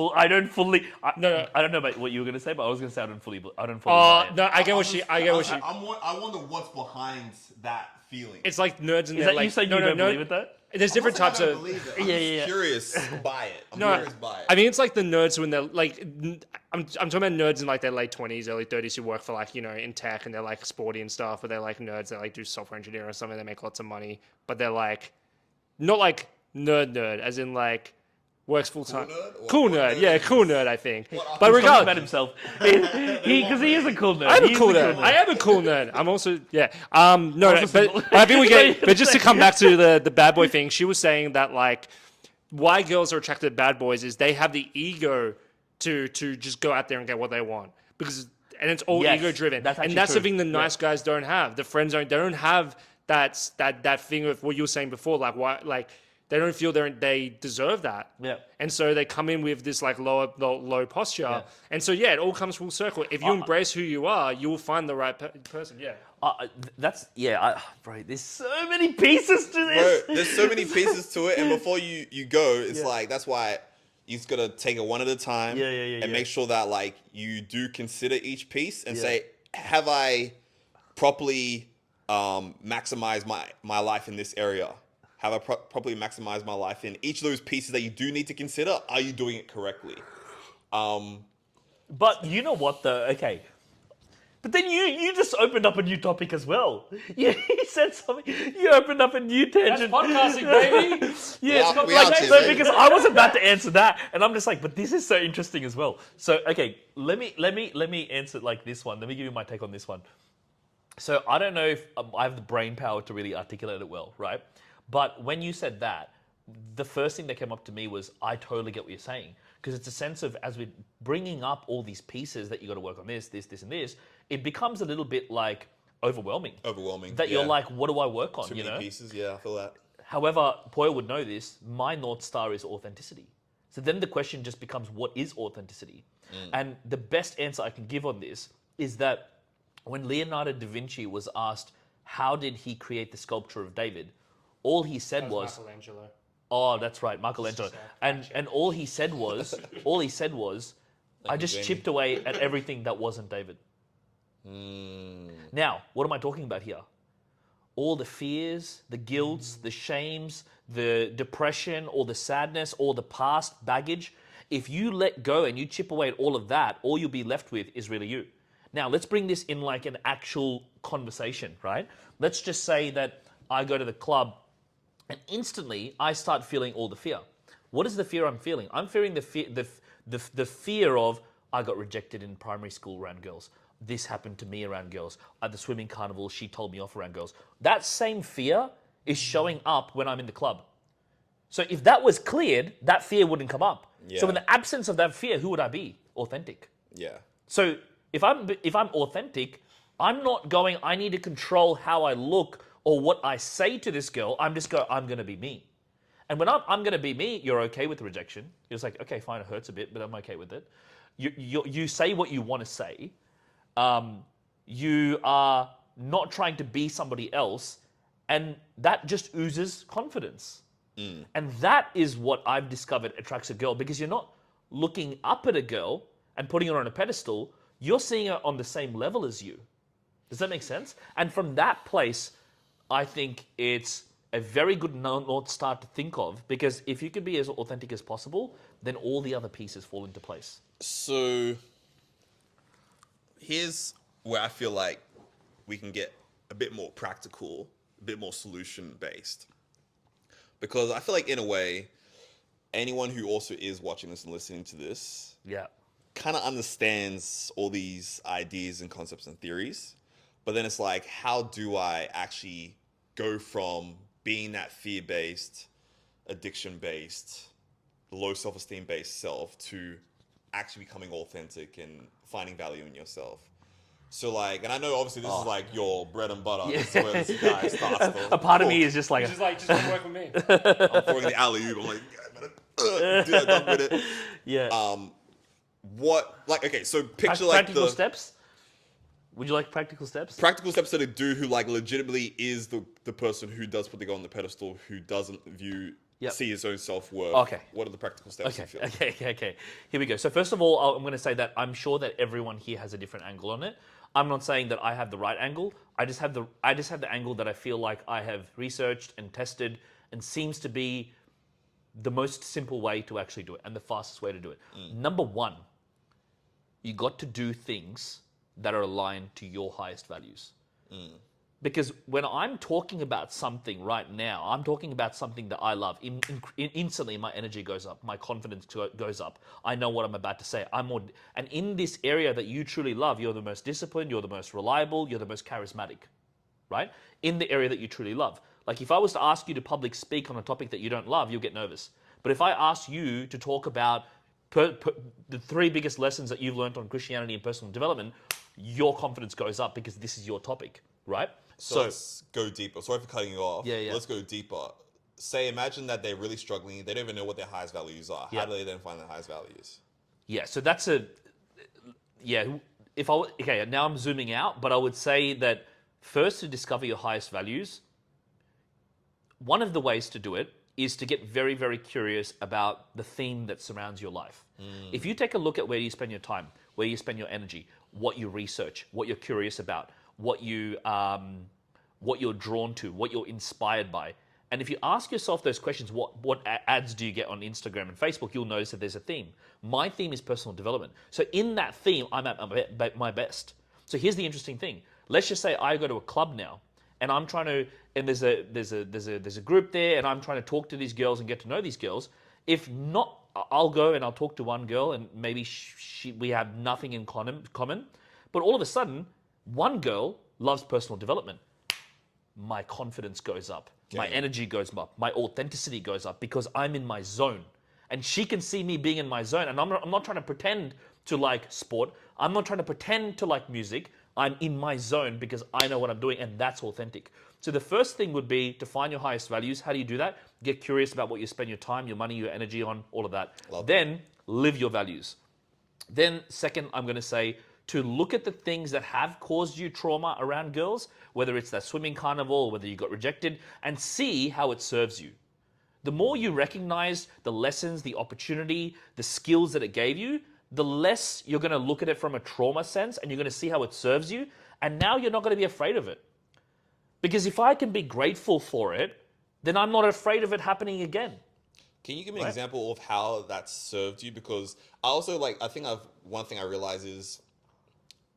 fully. No. I don't know about what you were gonna say, but I was gonna say I don't fully. oh buy it. no, I get what she. I wonder what's behind that feeling. It's like nerds and Is they're that like, you saying no, you no, don't no. believe it though? There's different types of. I'm Yeah. curious by it. I'm No, curious by it. I mean, it's like the nerds when they're like, I'm talking about nerds in like their late 20s, early 30s who work for like, you know, in tech and they're like sporty and stuff, but they're like nerds that like do software engineering or something. They make lots of money, but they're like, not like nerd, as in like works full time. Cool nerd, yeah, cool nerd, I think. But He's talking regardless, about himself, because he is a cool nerd. I'm a He is cool a nerd. I am a cool nerd. I'm also no, Also but simple. I think we get. But just to come back to the bad boy thing, she was saying that like why girls are attracted to bad boys is they have the ego to just go out there and get what they want because and it's all Yes, ego driven. that's And actually that's the true. thing the nice guys don't have. The friend zone, they don't have that thing of what you were saying before. Like why like. They don't feel they deserve that. Yeah. And so they come in with this like low posture. Yeah. And so, yeah, it all comes full circle. If you embrace who you are, you will find the right person. Yeah. Bro, there's so many pieces to this. Bro, there's so many pieces to it, and before you go, it's like that's why you just gotta take it one at a time. And make sure that like you do consider each piece and say, have I properly maximized my life in this area? Have I properly maximized my life in each of those pieces that you do need to consider? Are you doing it correctly? But you know what though? Okay. But then you just opened up a new topic as well. Yeah, he said something. You opened up a new tangent. That's podcasting, baby. Yeah, We out here, so baby. because I was about to answer that, and I'm just like, but this is so interesting as well. So okay, let me answer it like this one. Let me give you my take on this one. So I don't know if I have the brain power to really articulate it well, right? But when you said that, the first thing that came up to me was, I totally get what you're saying. Because it's a sense of, as we're bringing up all these pieces that you got to work on this, and this, it becomes a little bit like overwhelming. That you're like, what do I work on? Too many pieces, yeah, I feel that. However, Poya would know this, my North Star is authenticity. So then the question just becomes, what is authenticity? And the best answer I can give on this is that when Leonardo da Vinci was asked, how did he create the sculpture of David? All he said was, Michelangelo. oh, that's right, Michelangelo. And all he said was, I just chipped away at everything that wasn't David. Now, what am I talking about here? All the fears, the guilts, the shames, the depression, or the sadness, or the past baggage. If you let go and you chip away at all of that, all you'll be left with is really you. Now, let's bring this in like an actual conversation, right? Let's just say that I go to the club and instantly I start feeling all the fear. What is the fear I'm feeling? I'm fearing the fear of I got rejected in primary school around girls. This happened to me around girls. At the swimming carnival, she told me off around girls. That same fear is showing up when I'm in the club. So if that was cleared, that fear wouldn't come up. Yeah. So in the absence of that fear, who would I be? Authentic. Yeah. So if I'm authentic, I'm not going, I need to control how I look or what I say to this girl. I'm going to be me. And when I'm going to be me, you're okay with rejection. You're just like, okay, fine, it hurts a bit, but I'm okay with it. You say what you want to say. You are not trying to be somebody else. And that just oozes confidence. And that is what I've discovered attracts a girl, because you're not looking up at a girl and putting her on a pedestal. You're seeing her on the same level as you. Does that make sense? And from that place, I think it's a very good North Star to think of, because if you can be as authentic as possible, then all the other pieces fall into place. So here's where I feel like we can get a bit more practical, a bit more solution-based. Because I feel like, in a way, anyone who also is watching this and listening to this kind of understands all these ideas and concepts and theories. But then it's like, how do I actually go from being that fear-based, addiction-based, low self-esteem-based self to actually becoming authentic and finding value in yourself? So like, and I know obviously this is like your bread and butter. Yeah. This is where this guy starts. A part of me is just like, just come work with me. I'm throwing the alley-oop. I'm like, do that, dunk with it. yeah. Okay, so picture like practical steps. Would you like practical steps? Practical steps that a dude who like legitimately is the person who does put the guy on the pedestal, who doesn't see his own self-worth. Okay. What are the practical steps you feel? Okay. Here we go. So first of all, I'm going to say that I'm sure that everyone here has a different angle on it. I'm not saying that I have the right angle. I just have the angle that I feel like I have researched and tested and seems to be the most simple way to actually do it and the fastest way to do it. Number one, you got to do things that are aligned to your highest values. Because when I'm talking about something right now, I'm talking about something that I love. Instantly, my energy goes up, my confidence goes up. I know what I'm about to say. And in this area that you truly love, you're the most disciplined, you're the most reliable, you're the most charismatic, right? In the area that you truly love. Like if I was to ask you to public speak on a topic that you don't love, you'll get nervous. But if I ask you to talk about the 3 biggest lessons that you've learned on Christianity and personal development, your confidence goes up because this is your topic, right? So let's go deeper. Sorry for cutting you off. Yeah. Let's go deeper. Imagine that they're really struggling. They don't even know what their highest values are. How do they then find their highest values? Yeah, so that's now I'm zooming out, but I would say that first, to discover your highest values, one of the ways to do it is to get very, very curious about the theme that surrounds your life. If you take a look at where you spend your time, where you spend your energy, what you research, what you're curious about, what you're drawn to, what you're inspired by. And if you ask yourself those questions, what ads do you get on Instagram and Facebook, you'll notice that there's a theme. My theme is personal development. So in that theme, I'm at my best. So here's the interesting thing. Let's just say I go to a club now, and I'm trying to, and there's a group there, and I'm trying to talk to these girls and get to know these girls. If not, I'll go and I'll talk to one girl, and maybe we have nothing in common. But all of a sudden, one girl loves personal development. My confidence goes up. My energy goes up. My authenticity goes up because I'm in my zone. And she can see me being in my zone. And I'm not trying to pretend to like sport. I'm not trying to pretend to like music. I'm in my zone because I know what I'm doing, and that's authentic. So the first thing would be to find your highest values. How do you do that? Get curious about what you spend your time, your money, your energy on, all of that. Then live your values. Then second, I'm going to say, to look at the things that have caused you trauma around girls, whether it's that swimming carnival or whether you got rejected, and see how it serves you. The more you recognize the lessons, the opportunity, the skills that it gave you, the less you're going to look at it from a trauma sense, and you're going to see how it serves you. And now you're not going to be afraid of it. Because if I can be grateful for it, then I'm not afraid of it happening again. Can you give me an example of how that served you? Because I also one thing I realize is,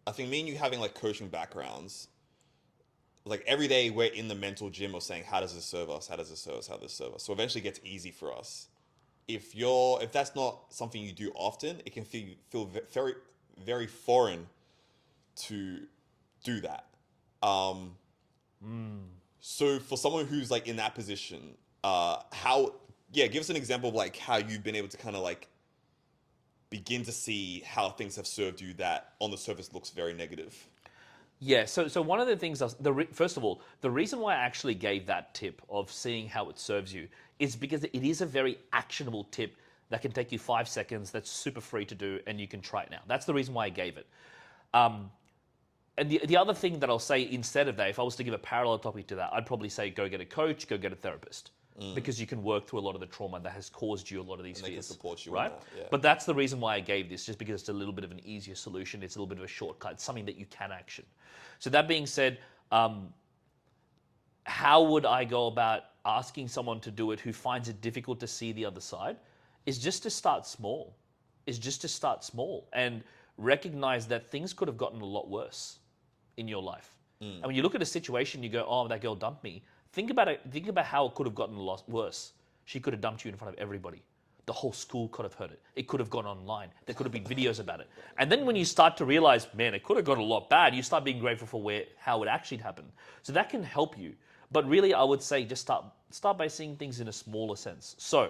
I think me and you having like coaching backgrounds, like every day we're in the mental gym of saying, how does this serve us? How does this serve us? How does this serve us? So eventually it gets easy for us. If that's not something you do often, it can feel very, very foreign to do that. So for someone who's like in that position, how yeah, give us an example of like how you've been able to kind of like begin to see how things have served you that on the surface looks very negative. Yeah, so one of the things, first of all, the reason why I actually gave that tip of seeing how it serves you is because it is a very actionable tip that can take you 5 seconds, that's super free to do, and you can try it now. That's the reason why I gave it. And the other thing that I'll say instead of that, if I was to give a parallel topic to that, I'd probably say go get a coach, go get a therapist. Because you can work through a lot of the trauma that has caused you a lot of these And they fears. can support you right? in that, yeah. But that's the reason why I gave this, just because it's a little bit of an easier solution. It's a little bit of a shortcut, it's something that you can action. So that being said, how would I go about asking someone to do it who finds it difficult to see the other side? Is just to start small. And recognize that things could have gotten a lot worse in your life. And when you look at a situation, you go, oh, that girl dumped me. Think about it. Think about how it could have gotten a lot worse. She could have dumped you in front of everybody. The whole school could have heard it. It could have gone online. There could have been videos about it. And then when you start to realize, man, it could have gone a lot bad, you start being grateful for how it actually happened. So that can help you. But really, I would say just start by seeing things in a smaller sense. So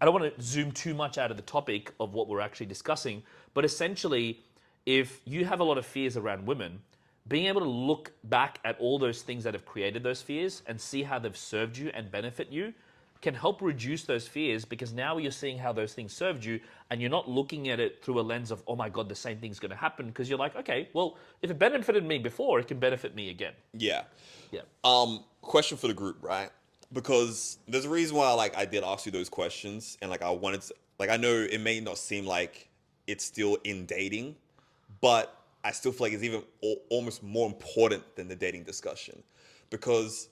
I don't want to zoom too much out of the topic of what we're actually discussing, but essentially, if you have a lot of fears around women, being able to look back at all those things that have created those fears and see how they've served you and benefit you can help reduce those fears, because now you're seeing how those things served you and you're not looking at it through a lens of, oh my God, the same thing's going to happen, because you're like, okay, well, if it benefited me before, it can benefit me again. Yeah. Yeah. Question for the group, right? Because there's a reason why like I did ask you those questions, and like I wanted to, like, I know it may not seem like it's still in dating, but I still feel like it's even almost more important than the dating discussion, because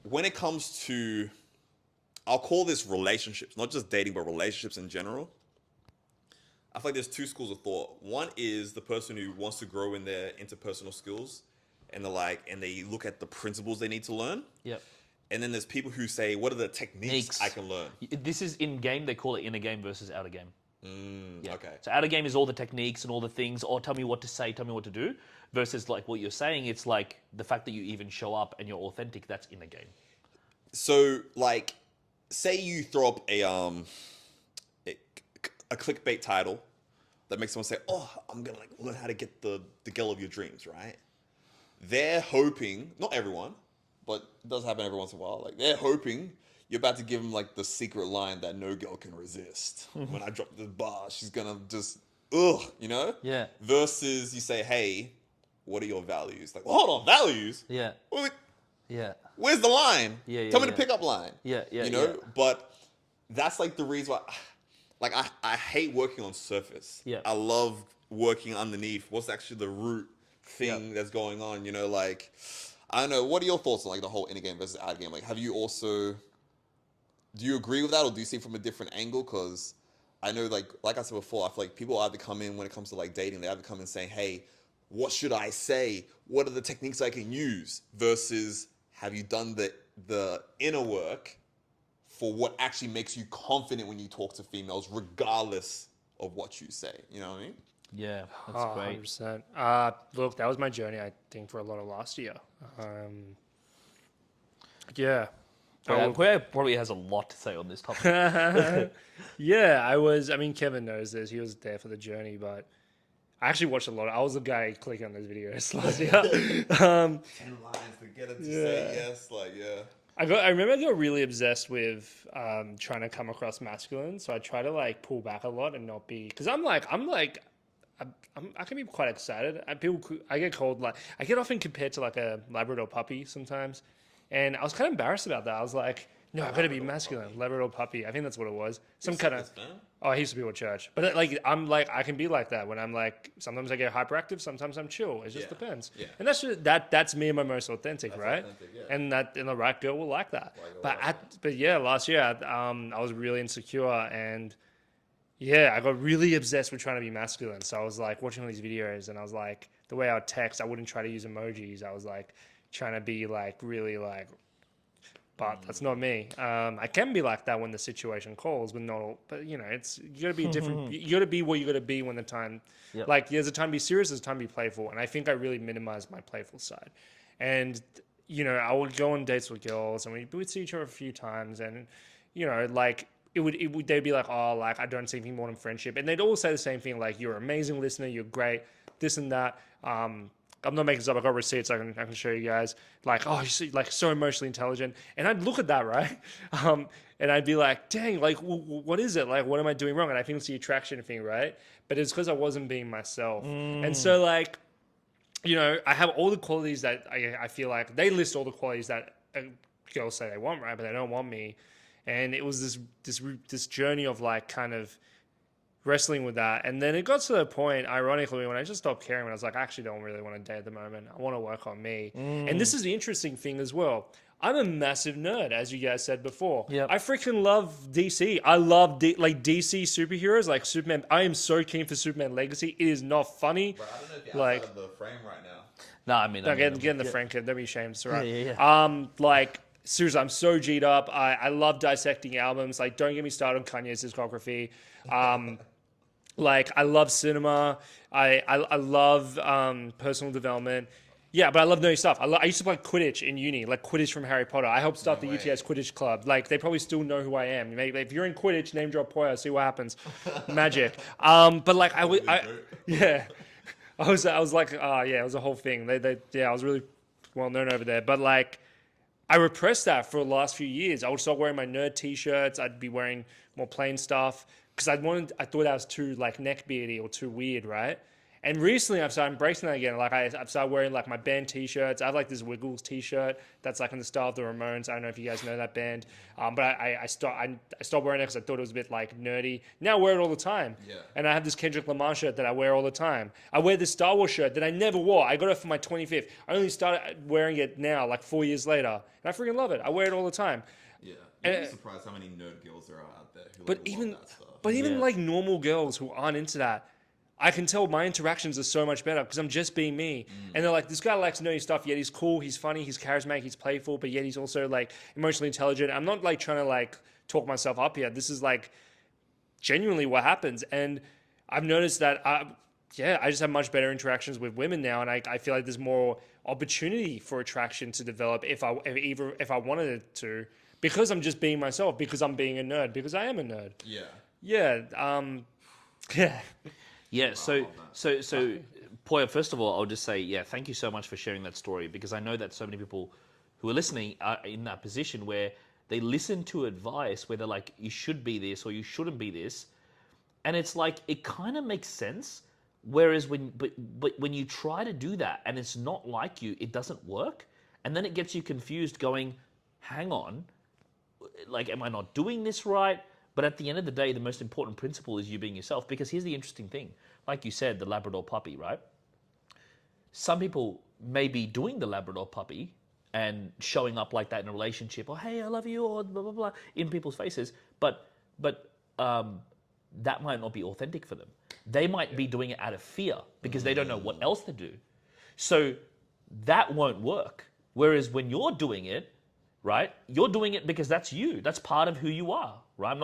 when it comes to, I'll call this relationships, not just dating, but relationships in general, I feel like there's two schools of thought. One is the person who wants to grow in their interpersonal skills, and they look at the principles they need to learn. Yep. And then there's people who say, what are the techniques I can learn? This is in game, they call it inner game versus outer game. Yeah. Okay. So outer game is all the techniques and all the things, or tell me what to say, tell me what to do, versus like what you're saying, it's like the fact that you even show up and you're authentic, that's inner game. So like, say you throw up a clickbait title that makes someone say, oh, I'm gonna like learn how to get the girl of your dreams, right? They're hoping, not everyone, but it does happen every once in a while, like they're hoping you're about to give them like the secret line that no girl can resist. When I drop the bar, she's gonna just, you know? Yeah. Versus you say, hey, what are your values? Like, well, hold on, values? Yeah. Well, Yeah. where's the line? Yeah, Tell me yeah. the pickup line. Yeah, You know? But that's like the reason why, like, I hate working on surface. Yeah. I love working underneath. What's actually the root thing that's going on? You know, like, I don't know. What are your thoughts on like the whole inner game versus outer game? Like, have you also, do you agree with that, or do you see it from a different angle? Because I know, like I said before, I feel like people either come in when it comes to like dating, they either come in saying, hey, what should I say? What are the techniques I can use? Versus, have you done the inner work for what actually makes you confident when you talk to females, regardless of what you say? You know what I mean? Yeah, that's great. 100%. Look, that was my journey, I think, for a lot of last year. Yeah. Puer probably has a lot to say on this topic. Yeah, I mean, Kevin knows this. He was there for the journey, but I actually watched a lot. I was the guy clicking on those videos last year. 10 lines to get her to say yes, like, yeah. I remember I got really obsessed with trying to come across masculine, so I try to like pull back a lot and not be, because I can be quite excited. I get called like, I get often compared to like a Labrador puppy sometimes, and I was kind of embarrassed about that. I was like, no, I gotta be masculine. Labrador puppy. I think that's what it was. Some kind of. Oh, I used to be with church, but like I can be like that when I'm like, sometimes I get hyperactive, sometimes I'm chill. It just depends. Yeah. And that's me and my most authentic, right? Authentic, yeah. And the right girl will like that. But yeah, last year I was really insecure, and yeah, I got really obsessed with trying to be masculine. So I was like watching all these videos, and I was like, the way I would text, I wouldn't try to use emojis. I was like trying to be like really like. But that's not me. I can be like that when the situation calls, but not all. But you know, you gotta be different. You gotta be what you gotta be when the time. Yep. Like there's a time to be serious, there's a time to be playful, and I think I really minimized my playful side. And I would go on dates with girls, and we'd see each other a few times, and like they'd be like, oh, like I don't see anything more than friendship, and they'd all say the same thing, like you're an amazing listener, you're great, this and that. I'm not making this up. I got receipts. I can show you guys. Like, oh, you're like so emotionally intelligent, and I'd look at that, right? And I'd be like, dang, like, what is it? Like, what am I doing wrong? And I think it's the attraction thing, right? But it's because I wasn't being myself, and so like, I have all the qualities that I feel like they list all the qualities that girls say they want, right? But they don't want me, and it was this journey of like kind of wrestling with that. And then it got to the point, ironically, when I just stopped caring, when I was like, I actually don't really want to date at the moment. I want to work on me. And this is the interesting thing as well. I'm a massive nerd, as you guys said before. Yep. I freaking love DC. I love DC superheroes, like Superman. I am so keen for Superman Legacy. It is not funny. Bro, I don't know if you're outside of the frame right now. No, I mean, Get in the frame, kid. Don't be ashamed. It's all right. Yeah. Like, seriously, I'm so G'd up. I love dissecting albums. Like, don't get me started on Kanye's discography. Like, I love cinema. I love personal development. Yeah, but I love nerdy stuff. I used to play Quidditch in uni, like Quidditch from Harry Potter. I helped start the UTS Quidditch Club. Like, they probably still know who I am. Maybe if you're in Quidditch, name drop Poya, see what happens. Magic. But like, yeah. I was like, yeah, it was a whole thing. I was really well known over there. But like, I repressed that for the last few years. I would start wearing my nerd t-shirts. I'd be wearing more plain stuff because I thought I was too like neckbeardy or too weird, right? And recently I've started embracing that again. Like I've started wearing like my band t-shirts. I have like this Wiggles t-shirt that's like in the style of the Ramones. I don't know if you guys know that band. But I stopped wearing it because I thought it was a bit like nerdy. Now I wear it all the time. Yeah. And I have this Kendrick Lamar shirt that I wear all the time. I wear this Star Wars shirt that I never wore. I got it for my 25th. I only started wearing it now, like 4 years later. And I freaking love it. I wear it all the time. Yeah. You'd be surprised how many nerd girls there are out there who love that stuff. But even like normal girls who aren't into that, I can tell my interactions are so much better because I'm just being me. And they're like, this guy likes nerdy stuff, yet he's cool, he's funny, he's charismatic, he's playful, but yet he's also like emotionally intelligent. I'm not like trying to like talk myself up here. This is like genuinely what happens. And I've noticed that, I just have much better interactions with women now. And I feel like there's more opportunity for attraction to develop if I wanted it to, because I'm just being myself, because I'm being a nerd, because I am a nerd. Yeah. Yeah. Yeah. Yeah, so Poya, first of all, I'll just say, yeah, thank you so much for sharing that story, because I know that so many people who are listening are in that position where they listen to advice where they're like, you should be this or you shouldn't be this. And it's like, it kind of makes sense. Whereas when you try to do that and it's not like you, it doesn't work. And then it gets you confused going, hang on, like, am I not doing this right? But at the end of the day, the most important principle is you being yourself. Because here's the interesting thing. Like you said, the Labrador puppy, right? Some people may be doing the Labrador puppy and showing up like that in a relationship, or hey, I love you, or blah, blah, blah, in people's faces. But that might not be authentic for them. They might be doing it out of fear because they don't know what else to do. So that won't work. Whereas when you're doing it, right? You're doing it because that's you. That's part of who you are, right?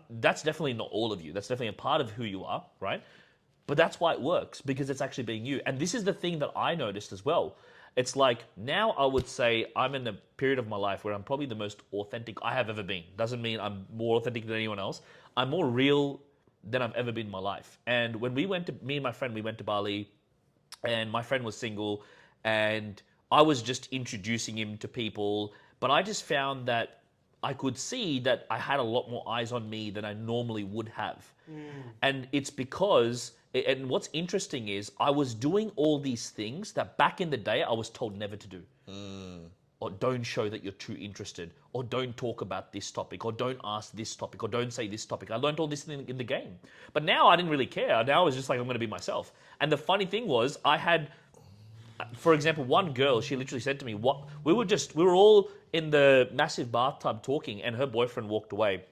That's definitely not all of you. That's definitely a part of who you are, right? But that's why it works, because it's actually being you. And this is the thing that I noticed as well. It's like, now I would say I'm in a period of my life where I'm probably the most authentic I have ever been. Doesn't mean I'm more authentic than anyone else. I'm more real than I've ever been in my life. And when me and my friend, we went to Bali, and my friend was single, and I was just introducing him to people. But I just found that I could see that I had a lot more eyes on me than I normally would have. And it's because, and what's interesting is, I was doing all these things that back in the day I was told never to do. Or don't show that you're too interested, or don't talk about this topic, or don't ask this topic, or don't say this topic. I learned all this in the game. But now I didn't really care. Now I was just like, I'm going to be myself. And the funny thing was, I had, for example, one girl, she literally said to me, we were all in the massive bathtub talking, and her boyfriend walked away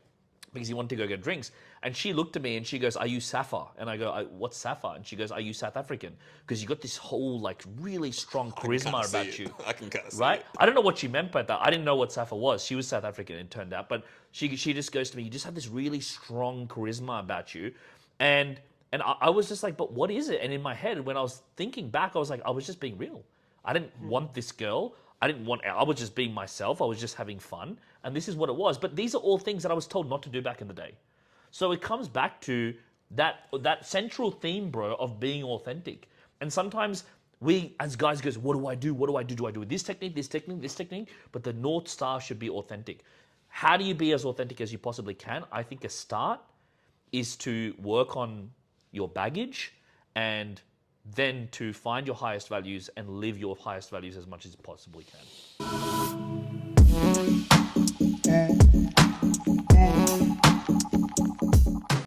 because he wanted to go get drinks. And she looked at me and she goes, are you Safa? And I go, what's Safa? And she goes, are you South African? Because you got this whole like really strong charisma about you. I can kind of see right? it. I don't know what she meant by that. I didn't know what Safa was. She was South African, it turned out. But she just goes to me, you just have this really strong charisma about you. And I was just like, but what is it? And in my head, when I was thinking back, I was like, I was just being real. I didn't want this girl. I was just being myself. I was just having fun. And this is what it was. But these are all things that I was told not to do back in the day. So it comes back to that central theme, bro, of being authentic. And sometimes we, as guys, goes, what do I do? What do I do? Do I do this technique, this technique, this technique? But the North Star should be authentic. How do you be as authentic as you possibly can? I think a start is to work on your baggage and then to find your highest values and live your highest values as much as you possibly can.